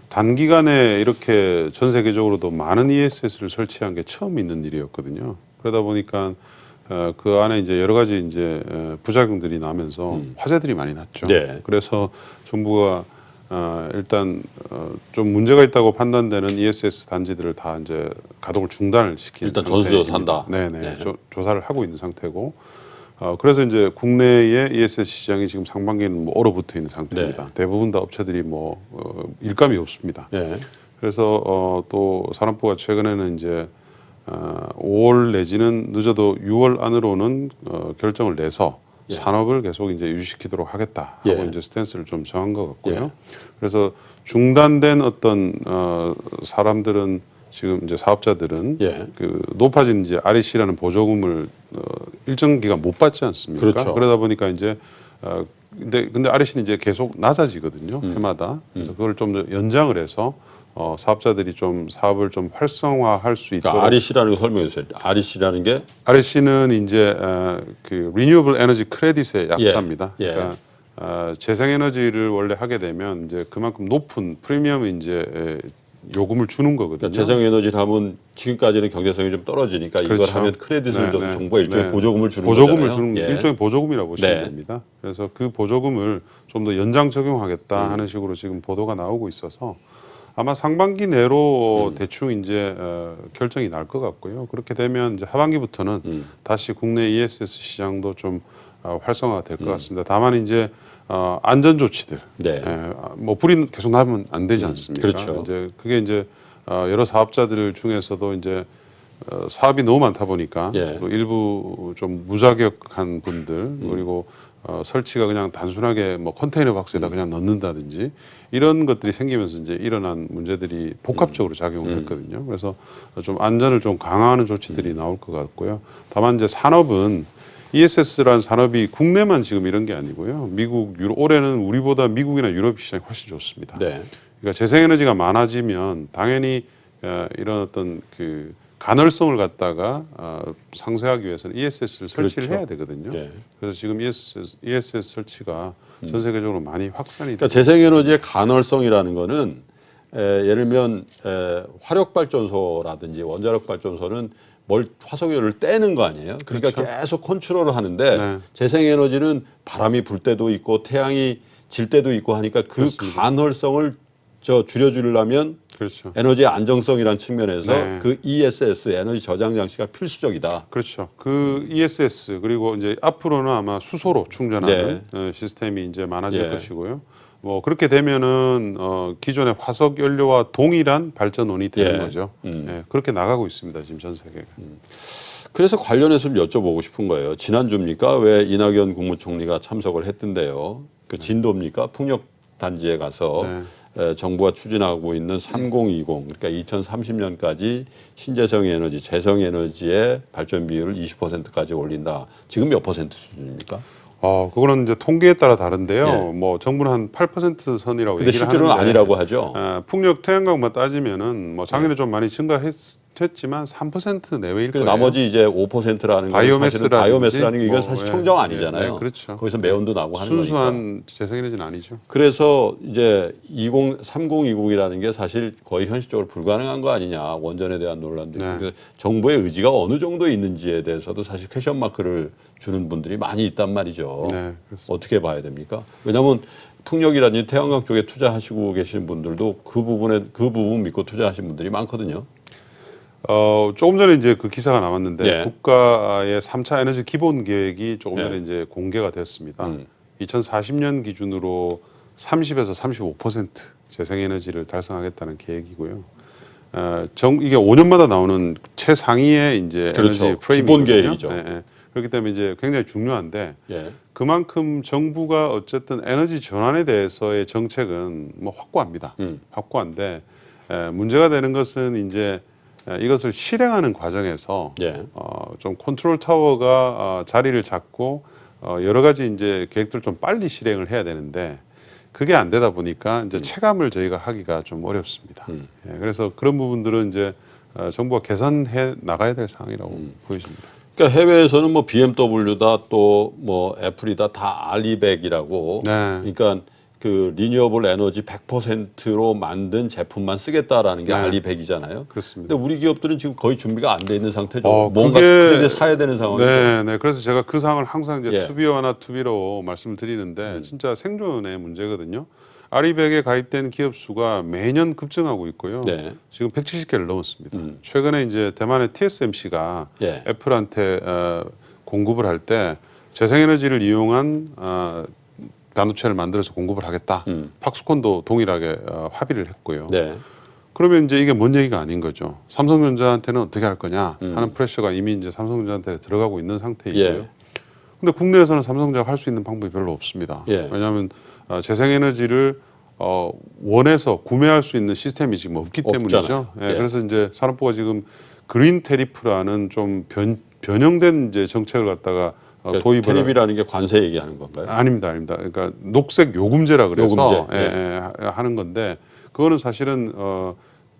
단기간에 이렇게 전 세계적으로도 많은 ESS를 설치한 게 처음 있는 일이었거든요. 그러다 보니까 그 안에 이제 여러 가지 이제 부작용들이 나면서 화재들이 많이 났죠.
네.
그래서 정부가 일단 좀 문제가 있다고 판단되는 ESS 단지들을 다 이제 가동을 중단을 시킨
일단
상태입니다.
전수조사한다.
네네.
네.
조사를 하고 있는 상태고. 그래서 이제 국내의 ESS 시장이 지금 상반기에는 뭐 얼어붙어 있는 상태입니다.
네.
대부분 다 업체들이 뭐 일감이 없습니다.
예.
그래서 또 산업부가 최근에는 이제 5월 내지는 늦어도 6월 안으로는 결정을 내서
예.
산업을 계속 이제 유지시키도록 하겠다 하고
예.
이제 스탠스를 좀 정한 것 같고요.
예.
그래서 중단된 어떤 사람들은 지금 이제 사업자들은
예.
그 높아진 이제 REC라는 보조금을 일정 기간 못 받지 않습니까?
그렇죠.
그러다 보니까 이제 근데 REC는 이제 계속 낮아지거든요. 해마다. 그래서 그걸 좀 더 연장을 해서 사업자들이 좀 사업을 좀 활성화할 수 있도록.
그러니까 REC라는 거 설명해 주세요. REC라는 게
REC는 이제 그 Renewable Energy Credit의 약자입니다.
예.
그러니까 재생에너지를 원래 하게 되면 이제 그만큼 높은 프리미엄 이제 요금을 주는 거거든요.
그러니까 재생에너지를 하면 지금까지는 경제성이 좀 떨어지니까 이걸
그렇죠.
하면 크레딧을 줘서
네,
정부가 일종의
네.
보조금을 주는
보조금을
거잖아요.
주는
예.
일종의 보조금이라고 보시면
네.
됩니다. 그래서 그 보조금을 좀 더 연장 적용하겠다 하는 식으로 지금 보도가 나오고 있어서 아마 상반기 내로 대충 이제 결정이 날 것 같고요. 그렇게 되면 이제 하반기부터는 다시 국내 ESS 시장도 좀 활성화가 될 것 같습니다. 다만 이제 안전 조치들,
네.
뭐 불이 계속 나면 안 되지 않습니까?
그렇죠.
이제 그게 이제 여러 사업자들 중에서도 이제 사업이 너무 많다 보니까
예.
또 일부 좀 무자격한 분들 그리고 설치가 그냥 단순하게 뭐 컨테이너 박스에다 그냥 넣는다든지 이런 것들이 생기면서 이제 일어난 문제들이 복합적으로 작용을 했거든요. 그래서 좀 안전을 좀 강화하는 조치들이 나올 것 같고요. 다만 이제 산업은 ESS라는 산업이 국내만 지금 이런 게 아니고요. 미국, 유럽, 올해는 우리보다 미국이나 유럽 시장이 훨씬 좋습니다.
네.
그러니까 재생에너지가 많아지면 당연히 이런 어떤 그 간헐성을 갖다가 상쇄하기 위해서는 ESS를 설치를
그렇죠.
해야 되거든요.
예.
그래서 지금 ESS 설치가 전 세계적으로 많이 확산이
그러니까
되고
재생에너지의 간헐성이라는 거는 예를 들면 화력발전소라든지 원자력발전소는 화석연료를 떼는 거 아니에요? 그러니까
그렇죠.
계속 컨트롤을 하는데
네.
재생에너지는 바람이 불 때도 있고 태양이 질 때도 있고 하니까 그
그렇습니다.
간헐성을 줄여주려면
그렇죠.
에너지의 안정성이라는 측면에서
네.
그 ESS 에너지 저장 장치가 필수적이다.
그렇죠. 그 ESS 그리고 이제 앞으로는 아마 수소로 충전하는 시스템이 이제 많아질
예.
것이고요. 뭐 그렇게 되면은 기존의 화석 연료와 동일한 발전원이 되는
예.
거죠. 예, 그렇게 나가고 있습니다. 지금 전 세계가.
그래서 관련해서 좀 여쭤보고 싶은 거예요. 지난주입니까? 왜 이낙연 국무총리가 참석을 했던데요. 그 진도입니까? 풍력 단지에 가서 정부가 추진하고 있는 3020, 그러니까 2030년까지 신재생 에너지, 재생 에너지의 발전 비율을 20%까지 올린다. 지금 몇 퍼센트 수준입니까?
그거는 이제 통계에 따라 다른데요.
예.
뭐 정부는 한 8% 선이라고
근데
얘기를
실제로는
하는데,
아니라고 하죠.
풍력 태양광만 따지면은 뭐 작년에 좀 많이 증가했지만 3% 내외일
그
거예요.
나머지 이제 5%라는 건 사실은 바이오매스라는 게 이건 사실 청정 아니잖아요.
그렇죠.
거기서 매운도 나고 하는 거니까.
순수한 재생에너지는 아니죠.
그래서 이제 3020이라는 게 사실 거의 현실적으로 불가능한 거 아니냐, 원전에 대한 논란도 있고. 그래서 정부의 의지가 어느 정도 있는지에 대해서도 사실 퀘션 마크를 주는 분들이 많이 있단 말이죠.
네, 그렇습니다.
어떻게 봐야 됩니까? 왜냐하면 풍력이라든지 태양광 쪽에 투자하시고 계시는 분들도 그 부분 믿고 투자하신 분들이 많거든요.
조금 전에 이제 그 기사가 나왔는데
예.
국가의 3차 에너지 기본 계획이 조금 전에
예.
이제 공개가 됐습니다. 2040년 기준으로 30에서 35% 재생에너지를 달성하겠다는 계획이고요. 이게 5년마다 나오는 최상위의 이제
그렇죠.
에너지 프레임이거든요.
기본 계획이죠.
그렇기 때문에 이제 굉장히 중요한데
예.
그만큼 정부가 어쨌든 에너지 전환에 대해서의 정책은 뭐 확고합니다. 확고한데 문제가 되는 것은 이제 이것을 실행하는 과정에서
예.
좀 컨트롤 타워가 자리를 잡고 여러 가지 이제 계획들 좀 빨리 실행을 해야 되는데 그게 안 되다 보니까 이제 체감을 저희가 하기가 좀 어렵습니다. 예, 그래서 그런 부분들은 이제 정부가 개선해 나가야 될 상황이라고 보여집니다.
그러니까 해외에서는 뭐 BMW다 또 뭐 애플이다 다 알리백이라고.
네.
그러니까 그 리뉴어블 에너지 100%로 만든 제품만 쓰겠다라는 게
네.
알리백이잖아요.
그렇습니다.
근데 우리 기업들은 지금 거의 준비가 안 돼 있는 상태죠. 뭔가
그게-
크레딧 사야 되는 상황이죠.
네. 그래서 제가 그 상황을 항상 이제
예.
투비어나 투비로 말씀을 드리는데 진짜 생존의 문제거든요. 아리백에 가입된 기업 수가 매년 급증하고 있고요.
네.
지금 170개를 넘었습니다. 최근에 이제 대만의 TSMC가
예.
애플한테 공급을 할 때 재생에너지를 이용한 반도체를 만들어서 공급을 하겠다. 팍스콘도 동일하게 합의를 했고요.
네.
그러면 이제 이게 뭔 얘기가 아닌 거죠. 삼성전자한테는 어떻게 할 거냐 하는 프레셔가 이미 이제 삼성전자한테 들어가고 있는 상태이고요.
예.
근데 국내에서는 삼성전자가 할 수 있는 방법이 별로 없습니다.
예.
왜냐하면 재생에너지를 원해서 구매할 수 있는 시스템이 지금 없기 때문이죠.
없잖아요.
예,
예.
그래서 이제 산업부가 지금 그린 테리프라는 좀 변형된 이제 정책을 갖다가
그러니까
도입을
테레비라는 게 관세 얘기하는 건가요?
아닙니다. 그러니까 녹색 요금제라 그래서
요금제,
하는 건데 그거는 사실은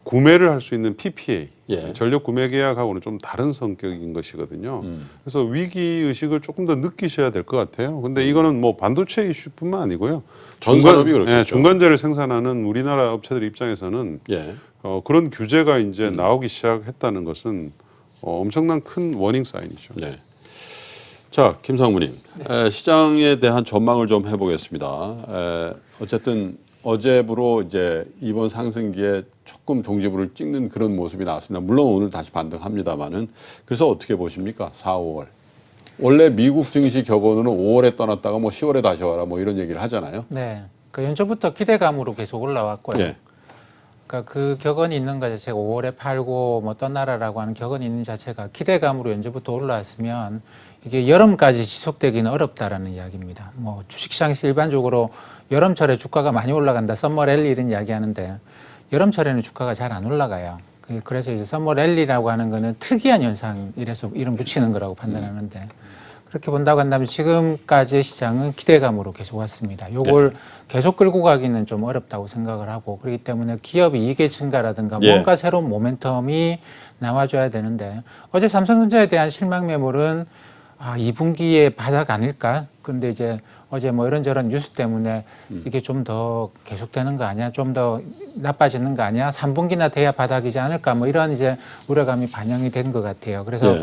구매를 할 수 있는 PPA,
예.
전력 구매 계약하고는 좀 다른 성격인 것이거든요. 그래서 위기 의식을 조금 더 느끼셔야 될 것 같아요. 근데 이거는 뭐 반도체 이슈뿐만 아니고요.
전 산업이 그렇겠죠.
중간재를 생산하는 우리나라 업체들 입장에서는
예.
그런 규제가 이제 나오기 시작했다는 것은 엄청난 큰 워닝 사인이죠.
네. 자, 김상무님, 시장에 대한 전망을 좀 해보겠습니다. 어쨌든 어제부로 이제 이번 상승기에 조금 종지부를 찍는 그런 모습이 나왔습니다. 물론 오늘 다시 반등합니다만은 그래서 어떻게 보십니까? 4, 5월. 원래 미국 증시 격언으로는 5월에 떠났다가 뭐 10월에 다시 와라 뭐 이런 얘기를 하잖아요.
네. 그 연초부터 기대감으로 계속 올라왔고요.
예.
그러니까 그 격언이 있는 것 자체가 5월에 팔고 뭐 떠나라라고 하는 격언이 있는 자체가 기대감으로 연초부터 올라왔으면 이게 여름까지 지속되기는 어렵다라는 이야기입니다. 뭐 주식시장에서 일반적으로 여름철에 주가가 많이 올라간다, 썸머 랠리 이런 이야기하는데 여름철에는 주가가 잘 안 올라가요. 그래서 이제 썸머 랠리라고 하는 거는 특이한 현상이라서 이름 붙이는 거라고 판단하는데 그렇게 본다고 한다면 지금까지의 시장은 기대감으로 계속 왔습니다. 요걸 계속 끌고 가기는 좀 어렵다고 생각을 하고 그렇기 때문에 기업 이익의 증가라든가 뭔가 새로운 모멘텀이 나와줘야 되는데 어제 삼성전자에 대한 실망 매물은 2분기에 바닥 아닐까? 근데 이제 어제 뭐 이런저런 뉴스 때문에 이게 좀 더 계속되는 거 아니야? 좀 더 나빠지는 거 아니야? 3분기나 돼야 바닥이지 않을까? 뭐 이런 이제 우려감이 반영이 된 것 같아요. 그래서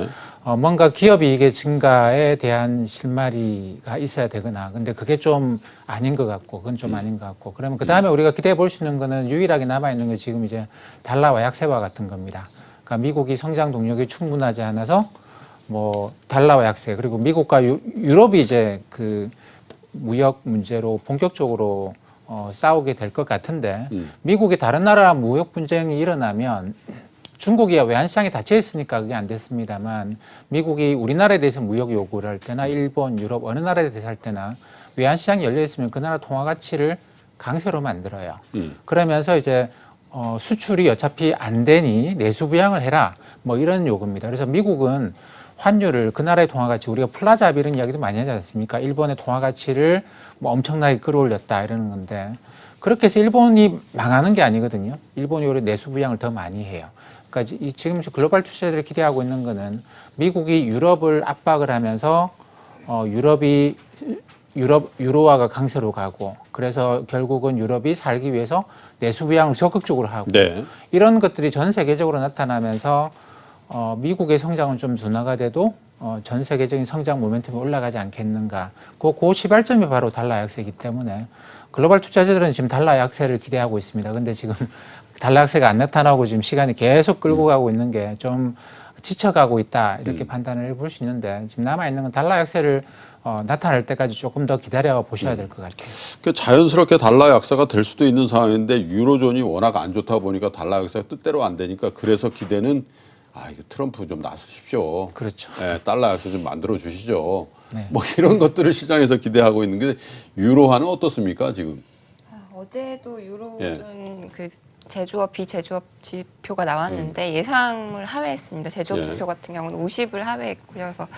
뭔가 기업 이익의 증가에 대한 실마리가 있어야 되거나 근데 그게 좀 아닌 것 같고 그건 좀 아닌 것 같고 그러면 그 다음에 우리가 기대해 볼 수 있는 거는 유일하게 남아있는 게 지금 이제 달러와 약세와 같은 겁니다. 그러니까 미국이 성장 동력이 충분하지 않아서 뭐 달러와 약세 그리고 미국과 유럽이 이제 그 무역 문제로 본격적으로 싸우게 될 것 같은데 미국이 다른 나라 무역 분쟁이 일어나면 중국이 외환시장에 닫혀 있으니까 그게 안 됐습니다만 미국이 우리나라에 대해서 무역 요구를 할 때나 일본, 유럽 어느 나라에 대해서 할 때나 외환시장이 열려 있으면 그 나라 통화 가치를 강세로 만들어요. 그러면서 이제 수출이 어차피 안 되니 내수 부양을 해라 뭐 이런 요구입니다. 그래서 미국은 환율을 그 나라의 통화 가치 우리가 플라자 이런 이야기도 많이 하지 않습니까? 일본의 통화 가치를 뭐 엄청나게 끌어올렸다 이러는 건데 그렇게 해서 일본이 망하는 게 아니거든요. 일본이 오히려 내수 부양을 더 많이 해요. 그러니까 지금 글로벌 투자자들이 기대하고 있는 거는 미국이 유럽을 압박을 하면서 유로화가 강세로 가고 그래서 결국은 유럽이 살기 위해서 내수 부양을 적극적으로 하고
네.
이런 것들이 전 세계적으로 나타나면서 미국의 성장은 좀 둔화가 돼도 전 세계적인 성장 모멘텀이 올라가지 않겠는가. 그 시발점이 바로 달러 약세이기 때문에 글로벌 투자자들은 지금 달러 약세를 기대하고 있습니다. 근데 지금 달러 약세가 안 나타나고 지금 시간이 계속 끌고 가고 있는 게 좀 지쳐가고 있다 이렇게 판단을 해볼 수 있는데 지금 남아있는 건 달러 약세를 나타날 때까지 조금 더 기다려 보셔야 될 것 같아요.
그 자연스럽게 달러 약세가 될 수도 있는 상황인데 유로존이 워낙 안 좋다 보니까 달러 약세가 뜻대로 안 되니까 그래서 기대는 이거 트럼프 좀 나서십시오.
그렇죠.
네, 달러 약세 좀 만들어 주시죠.
네.
뭐 이런 것들을 시장에서 기대하고 있는 게 유로화는 어떻습니까 지금?
어제도 유로존 그 제조업 비제조업 지표가 나왔는데 예상을 하회했습니다. 제조업 지표 같은 경우는 50을 하회했고요. 그래서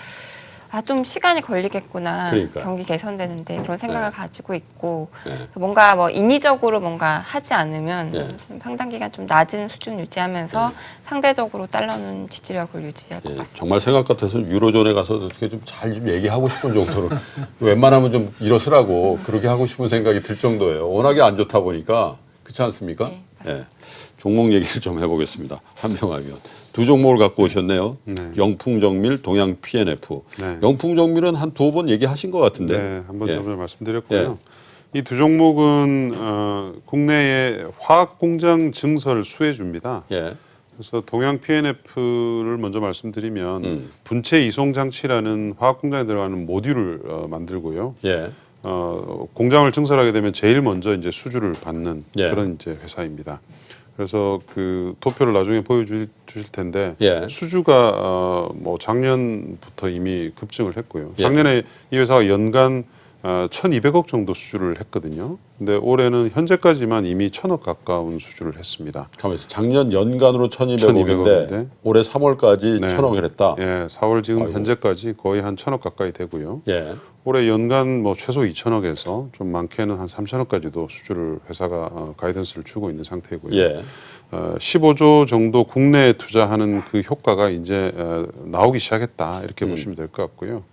좀 시간이 걸리겠구나.
그러니까요.
경기 개선되는데 그런 생각을 가지고 있고
네.
뭔가 뭐 인위적으로 뭔가 하지 않으면
네.
상당 기간 좀 낮은 수준 유지하면서 상대적으로 달러는 지지력을 유지할 것 같습니다.
정말 생각 같아서 유로존에 가서 어떻게 좀 잘 좀 얘기하고 싶은 정도로 웬만하면 좀 일어서라고 그렇게 하고 싶은 생각이 들 정도예요. 워낙에 안 좋다 보니까 그렇지 않습니까?
네,
네. 종목 얘기를 좀 해보겠습니다. 한명화 위원. 두 종목을 갖고 오셨네요.
네.
영풍정밀, 동양 P&F.
네.
영풍정밀은 한 두 번 얘기하신 것 같은데.
네, 한번
예.
전에 말씀드렸고요. 이 두 종목은 국내의 화학 공장 증설 수혜주입니다.
예.
그래서 동양 P&F를 먼저 말씀드리면 분체 이송 장치라는 화학 공장에 들어가는 모듈을 만들고요.
예.
공장을 증설하게 되면 제일 먼저 이제 수주를 받는
예.
그런 이제 회사입니다. 그래서 그 도표를 나중에 보여주실 텐데
예.
수주가 뭐 작년부터 이미 급증을 했고요.
예.
작년에 이 회사가 연간 1,200억 정도 수주를 했거든요. 근데 올해는 현재까지만 이미 1,000억 가까운 수주를 했습니다.
가만있어. 작년 연간으로 1,200억인데
1,200억인데
올해 3월까지
네.
1,000억을 했다.
예, 4월 지금
아이고.
현재까지 거의 한 1,000억 가까이 되고요.
예.
올해 연간 뭐 최소 2,000억에서 좀 많게는 한 3,000억까지도 수주를 회사가 가이던스를 주고 있는 상태고요.
예.
15조 정도 국내에 투자하는 그 효과가 이제 나오기 시작했다 이렇게 보시면 될 것 같고요.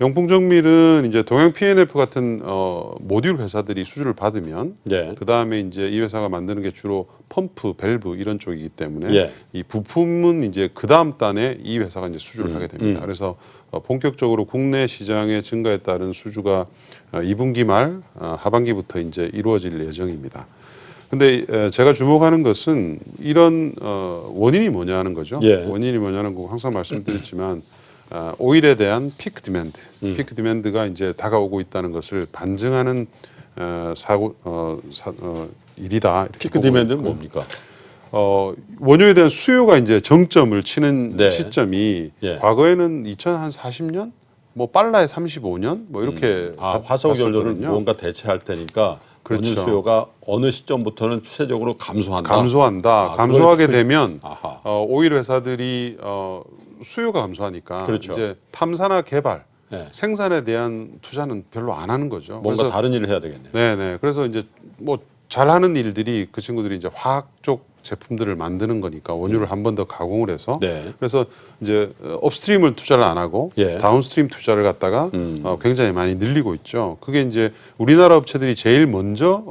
영풍정밀은 이제 동양 P&F 같은 모듈 회사들이 수주를 받으면
예.
그 다음에 이제 이 회사가 만드는 게 주로 펌프, 밸브 이런 쪽이기 때문에
예.
이 부품은 이제 그 다음 단에 이 회사가 이제 수주를 하게 됩니다. 그래서 본격적으로 국내 시장의 증가에 따른 수주가 2분기 말 하반기부터 이제 이루어질 예정입니다. 근데 제가 주목하는 것은 이런 원인이 뭐냐 하는 거죠.
예.
원인이 뭐냐는 거 항상 말씀드렸지만 오일에 대한 피크 디맨드, 피크 디맨드가 이제 다가오고 있다는 것을 반증하는 일이다. 이렇게
피크
보고
디맨드는
있고요.
뭡니까?
원유에 대한 수요가 이제 정점을 치는
네.
시점이
예.
과거에는 2040년, 뭐 빨라야 35년, 뭐 이렇게
화석 연료를
봤었거든요.
무언가 대체할 테니까 원유
그렇죠.
수요가 어느 시점부터는 추세적으로 감소한다.
감소한다.
아,
감소하게
그걸
되면
아하.
오일 회사들이 수요가 감소하니까
그렇죠.
이제 탐사나 개발,
예.
생산에 대한 투자는 별로 안 하는 거죠.
뭔가
그래서
다른 일을 해야 되겠네요.
네네. 그래서 이제 뭐 잘하는 일들이 그 친구들이 이제 화학 쪽 제품들을 만드는 거니까 원유를 한 번 더 가공을 해서
네.
그래서 이제 업스트림을 투자를 안 하고
예.
다운스트림 투자를 갖다가 굉장히 많이 늘리고 있죠. 그게 이제 우리나라 업체들이 제일 먼저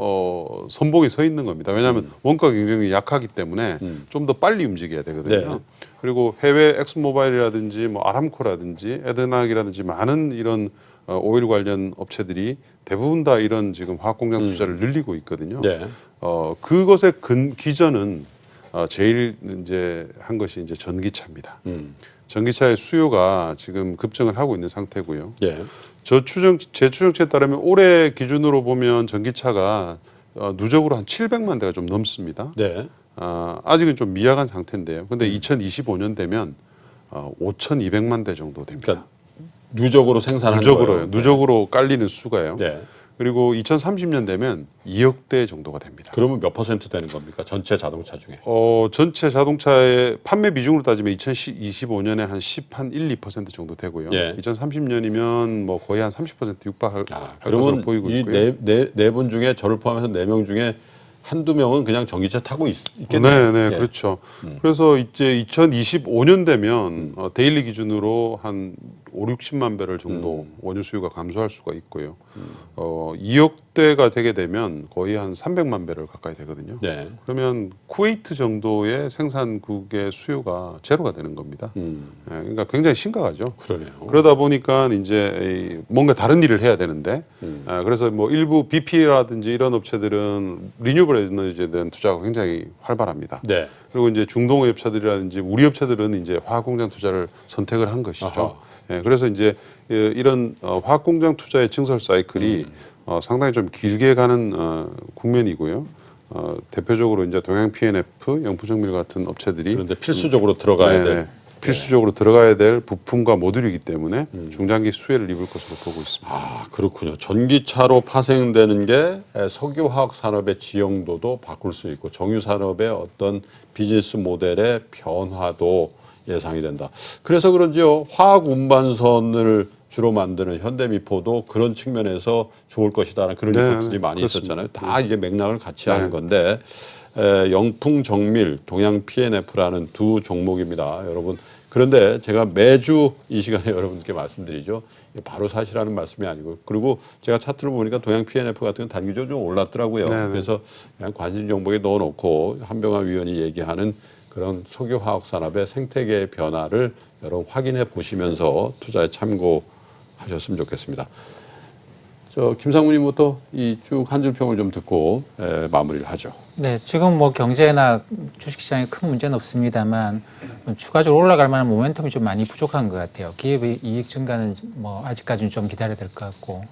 선봉에 서 있는 겁니다. 왜냐하면 원가 경쟁력이 약하기 때문에 좀 더 빨리 움직여야 되거든요.
네.
그리고 해외 엑스모바일이라든지 뭐 아람코라든지 에드낙이라든지 많은 이런 오일 관련 업체들이 대부분 다 이런 지금 화학 공장 투자를 늘리고 있거든요.
네.
그것의 기전은 제일 이제 한 것이 이제 전기차입니다. 전기차의 수요가 지금 급증을 하고 있는 상태고요.
예.
제 추정치에 따르면 올해 기준으로 보면 전기차가 누적으로 한 700만 대가 좀 넘습니다.
네.
아직은 좀 미약한 상태인데요. 근데 2025년 되면 5,200만 대 정도 됩니다.
그러니까 누적으로 생산하는
누적으로요.
거예요.
누적으로 깔리는 수가요.
네.
그리고 2030년 되면 2억 대 정도가 됩니다.
그러면 몇 퍼센트 되는 겁니까? 전체 자동차 중에.
전체 자동차의 판매 비중으로 따지면 2025년에 한 2% 정도 되고요.
예.
2030년이면 뭐 거의 한 30% 육박할 것으로
그러면
보이고
이
있고요.
네 분 중에 저를 포함해서 4명 중에 한두 명은 그냥 전기차 타고 있겠네요.
네,
예.
그렇죠. 그래서 이제 2025년 되면 데일리 기준으로 한 5, 60만 배럴 정도 원유 수요가 감소할 수가 있고요. 2억 대가 되게 되면 거의 한 300만 배럴 가까이 되거든요.
네.
그러면 쿠웨이트 정도의 생산국의 수요가 제로가 되는 겁니다. 그러니까 굉장히 심각하죠.
그러네요.
그러다 보니까 이제 뭔가 다른 일을 해야 되는데, 그래서 뭐 일부 BP라든지 이런 업체들은 리뉴얼 에너지에 대한 투자가 굉장히 활발합니다.
네.
그리고 이제 중동의 업체들이라든지 우리 업체들은 이제 화학공장 투자를 선택을 한 것이죠.
아하.
예, 그래서 이제 이런 화학공장 투자의 증설 사이클이 상당히 좀 길게 가는 국면이고요. 대표적으로 이제 동양 P&F, 영프정밀 같은 업체들이
그런데 필수적으로 들어가야 될.
필수적으로 들어가야 될 부품과 모듈이기 때문에 중장기 수혜를 입을 것으로 보고 있습니다.
아, 그렇군요. 전기차로 파생되는 게 석유화학 산업의 지형도도 바꿀 수 있고 정유 산업의 어떤 비즈니스 모델의 변화도 예상이 된다. 그래서 그런지요. 화학 운반선을 주로 만드는 현대미포도 그런 측면에서 좋을 것이다라는 그런 리포트들이 많이
그렇습니다.
있었잖아요. 다 이제 맥락을 같이 하는 건데 영풍정밀, 동양 P&F라는 두 종목입니다. 여러분. 그런데 제가 매주 이 시간에 여러분께 말씀드리죠. 바로 사실하는 말씀이 아니고 그리고 제가 차트를 보니까 동양 P&F 같은 건 단기적으로 좀 올랐더라고요.
네네.
그래서 그냥 관심 정보에 넣어놓고 한병화 위원이 얘기하는 그런 석유화학 산업의 생태계의 변화를 여러분 확인해 보시면서 투자에 참고하셨으면 좋겠습니다. 김상무님부터 이 쭉 한 줄 평을 좀 듣고 마무리를 하죠.
네, 지금 뭐 경제나 주식시장에 큰 문제는 없습니다만 추가적으로 올라갈 만한 모멘텀이 좀 많이 부족한 것 같아요. 기업의 이익 증가는 뭐 아직까지는 좀 기다려야 될 것 같고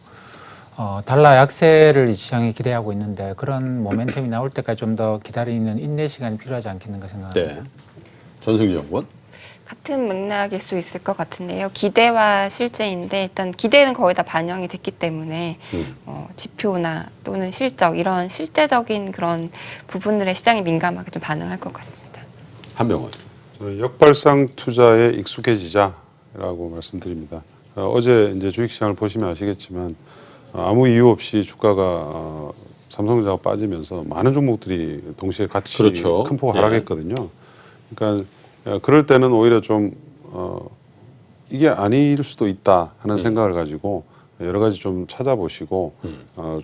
달러 약세를 이 시장이 기대하고 있는데 그런 모멘텀이 나올 때까지 좀 더 기다리는 인내 시간이 필요하지 않겠는가 생각합니다.
네, 전승기 연구원.
같은 맥락일 수 있을 것 같은데요. 기대와 실제인데 일단 기대는 거의 다 반영이 됐기 때문에 지표나 또는 실적 이런 실제적인 그런 부분들의 시장이 민감하게 좀 반응할 것 같습니다.
한병원.
역발상 투자에 익숙해지자라고 말씀드립니다. 어제 이제 주식시장을 보시면 아시겠지만 아무 이유 없이 주가가 삼성전자가 빠지면서 많은 종목들이 동시에 같이
그렇죠.
큰 폭 하락했거든요. 그러니까 그럴 때는 오히려 좀 이게 아닐 수도 있다 하는 생각을 가지고 여러 가지 좀 찾아보시고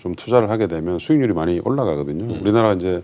좀 투자를 하게 되면 수익률이 많이 올라가거든요. 우리나라 이제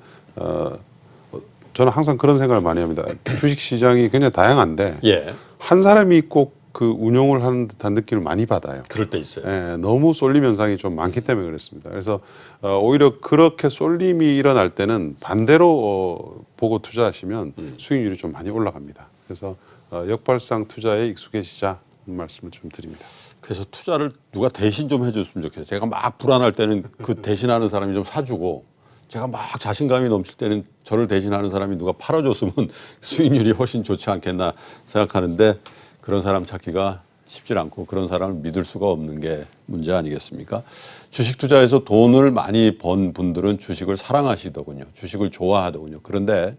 저는 항상 그런 생각을 많이 합니다. 주식 시장이 굉장히 다양한데
예.
한 사람이 꼭 그 운용을 하는 듯한 느낌을 많이 받아요.
그럴 때 있어요.
예, 너무 쏠림 현상이 좀 많기 때문에 그렇습니다. 그래서 오히려 그렇게 쏠림이 일어날 때는 반대로 보고 투자하시면 수익률이 좀 많이 올라갑니다. 그래서 역발상 투자에 익숙해지자 말씀을 좀 드립니다.
그래서 투자를 누가 대신 좀 해줬으면 좋겠어요. 제가 막 불안할 때는 그 대신하는 사람이 좀 사주고 제가 막 자신감이 넘칠 때는 저를 대신하는 사람이 누가 팔아줬으면 수익률이 훨씬 좋지 않겠나 생각하는데 그런 사람 찾기가 쉽지 않고 그런 사람을 믿을 수가 없는 게 문제 아니겠습니까? 주식 투자에서 돈을 많이 번 분들은 주식을 사랑하시더군요. 주식을 좋아하더군요. 그런데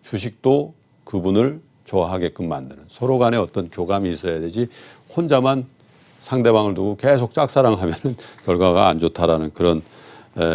주식도 그분을 좋아하게끔 만드는 서로 간에 어떤 교감이 있어야 되지 혼자만 상대방을 두고 계속 짝사랑하면 결과가 안 좋다라는 그런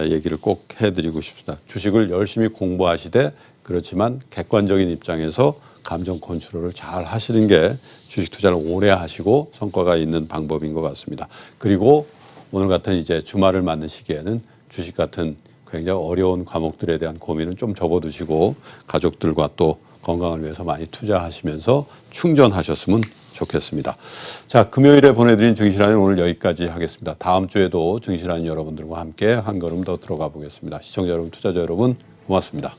얘기를 꼭 해드리고 싶습니다. 주식을 열심히 공부하시되 그렇지만 객관적인 입장에서 감정 컨트롤을 잘 하시는 게 주식 투자를 오래 하시고 성과가 있는 방법인 것 같습니다. 그리고 오늘 같은 이제 주말을 맞는 시기에는 주식 같은 굉장히 어려운 과목들에 대한 고민은 좀 접어두시고 가족들과 또 건강을 위해서 많이 투자하시면서 충전하셨으면 좋겠습니다. 자, 금요일에 보내드린 정신하는 오늘 여기까지 하겠습니다. 다음 주에도 정신하는 여러분들과 함께 한 걸음 더 들어가 보겠습니다. 시청자 여러분, 투자자 여러분, 고맙습니다.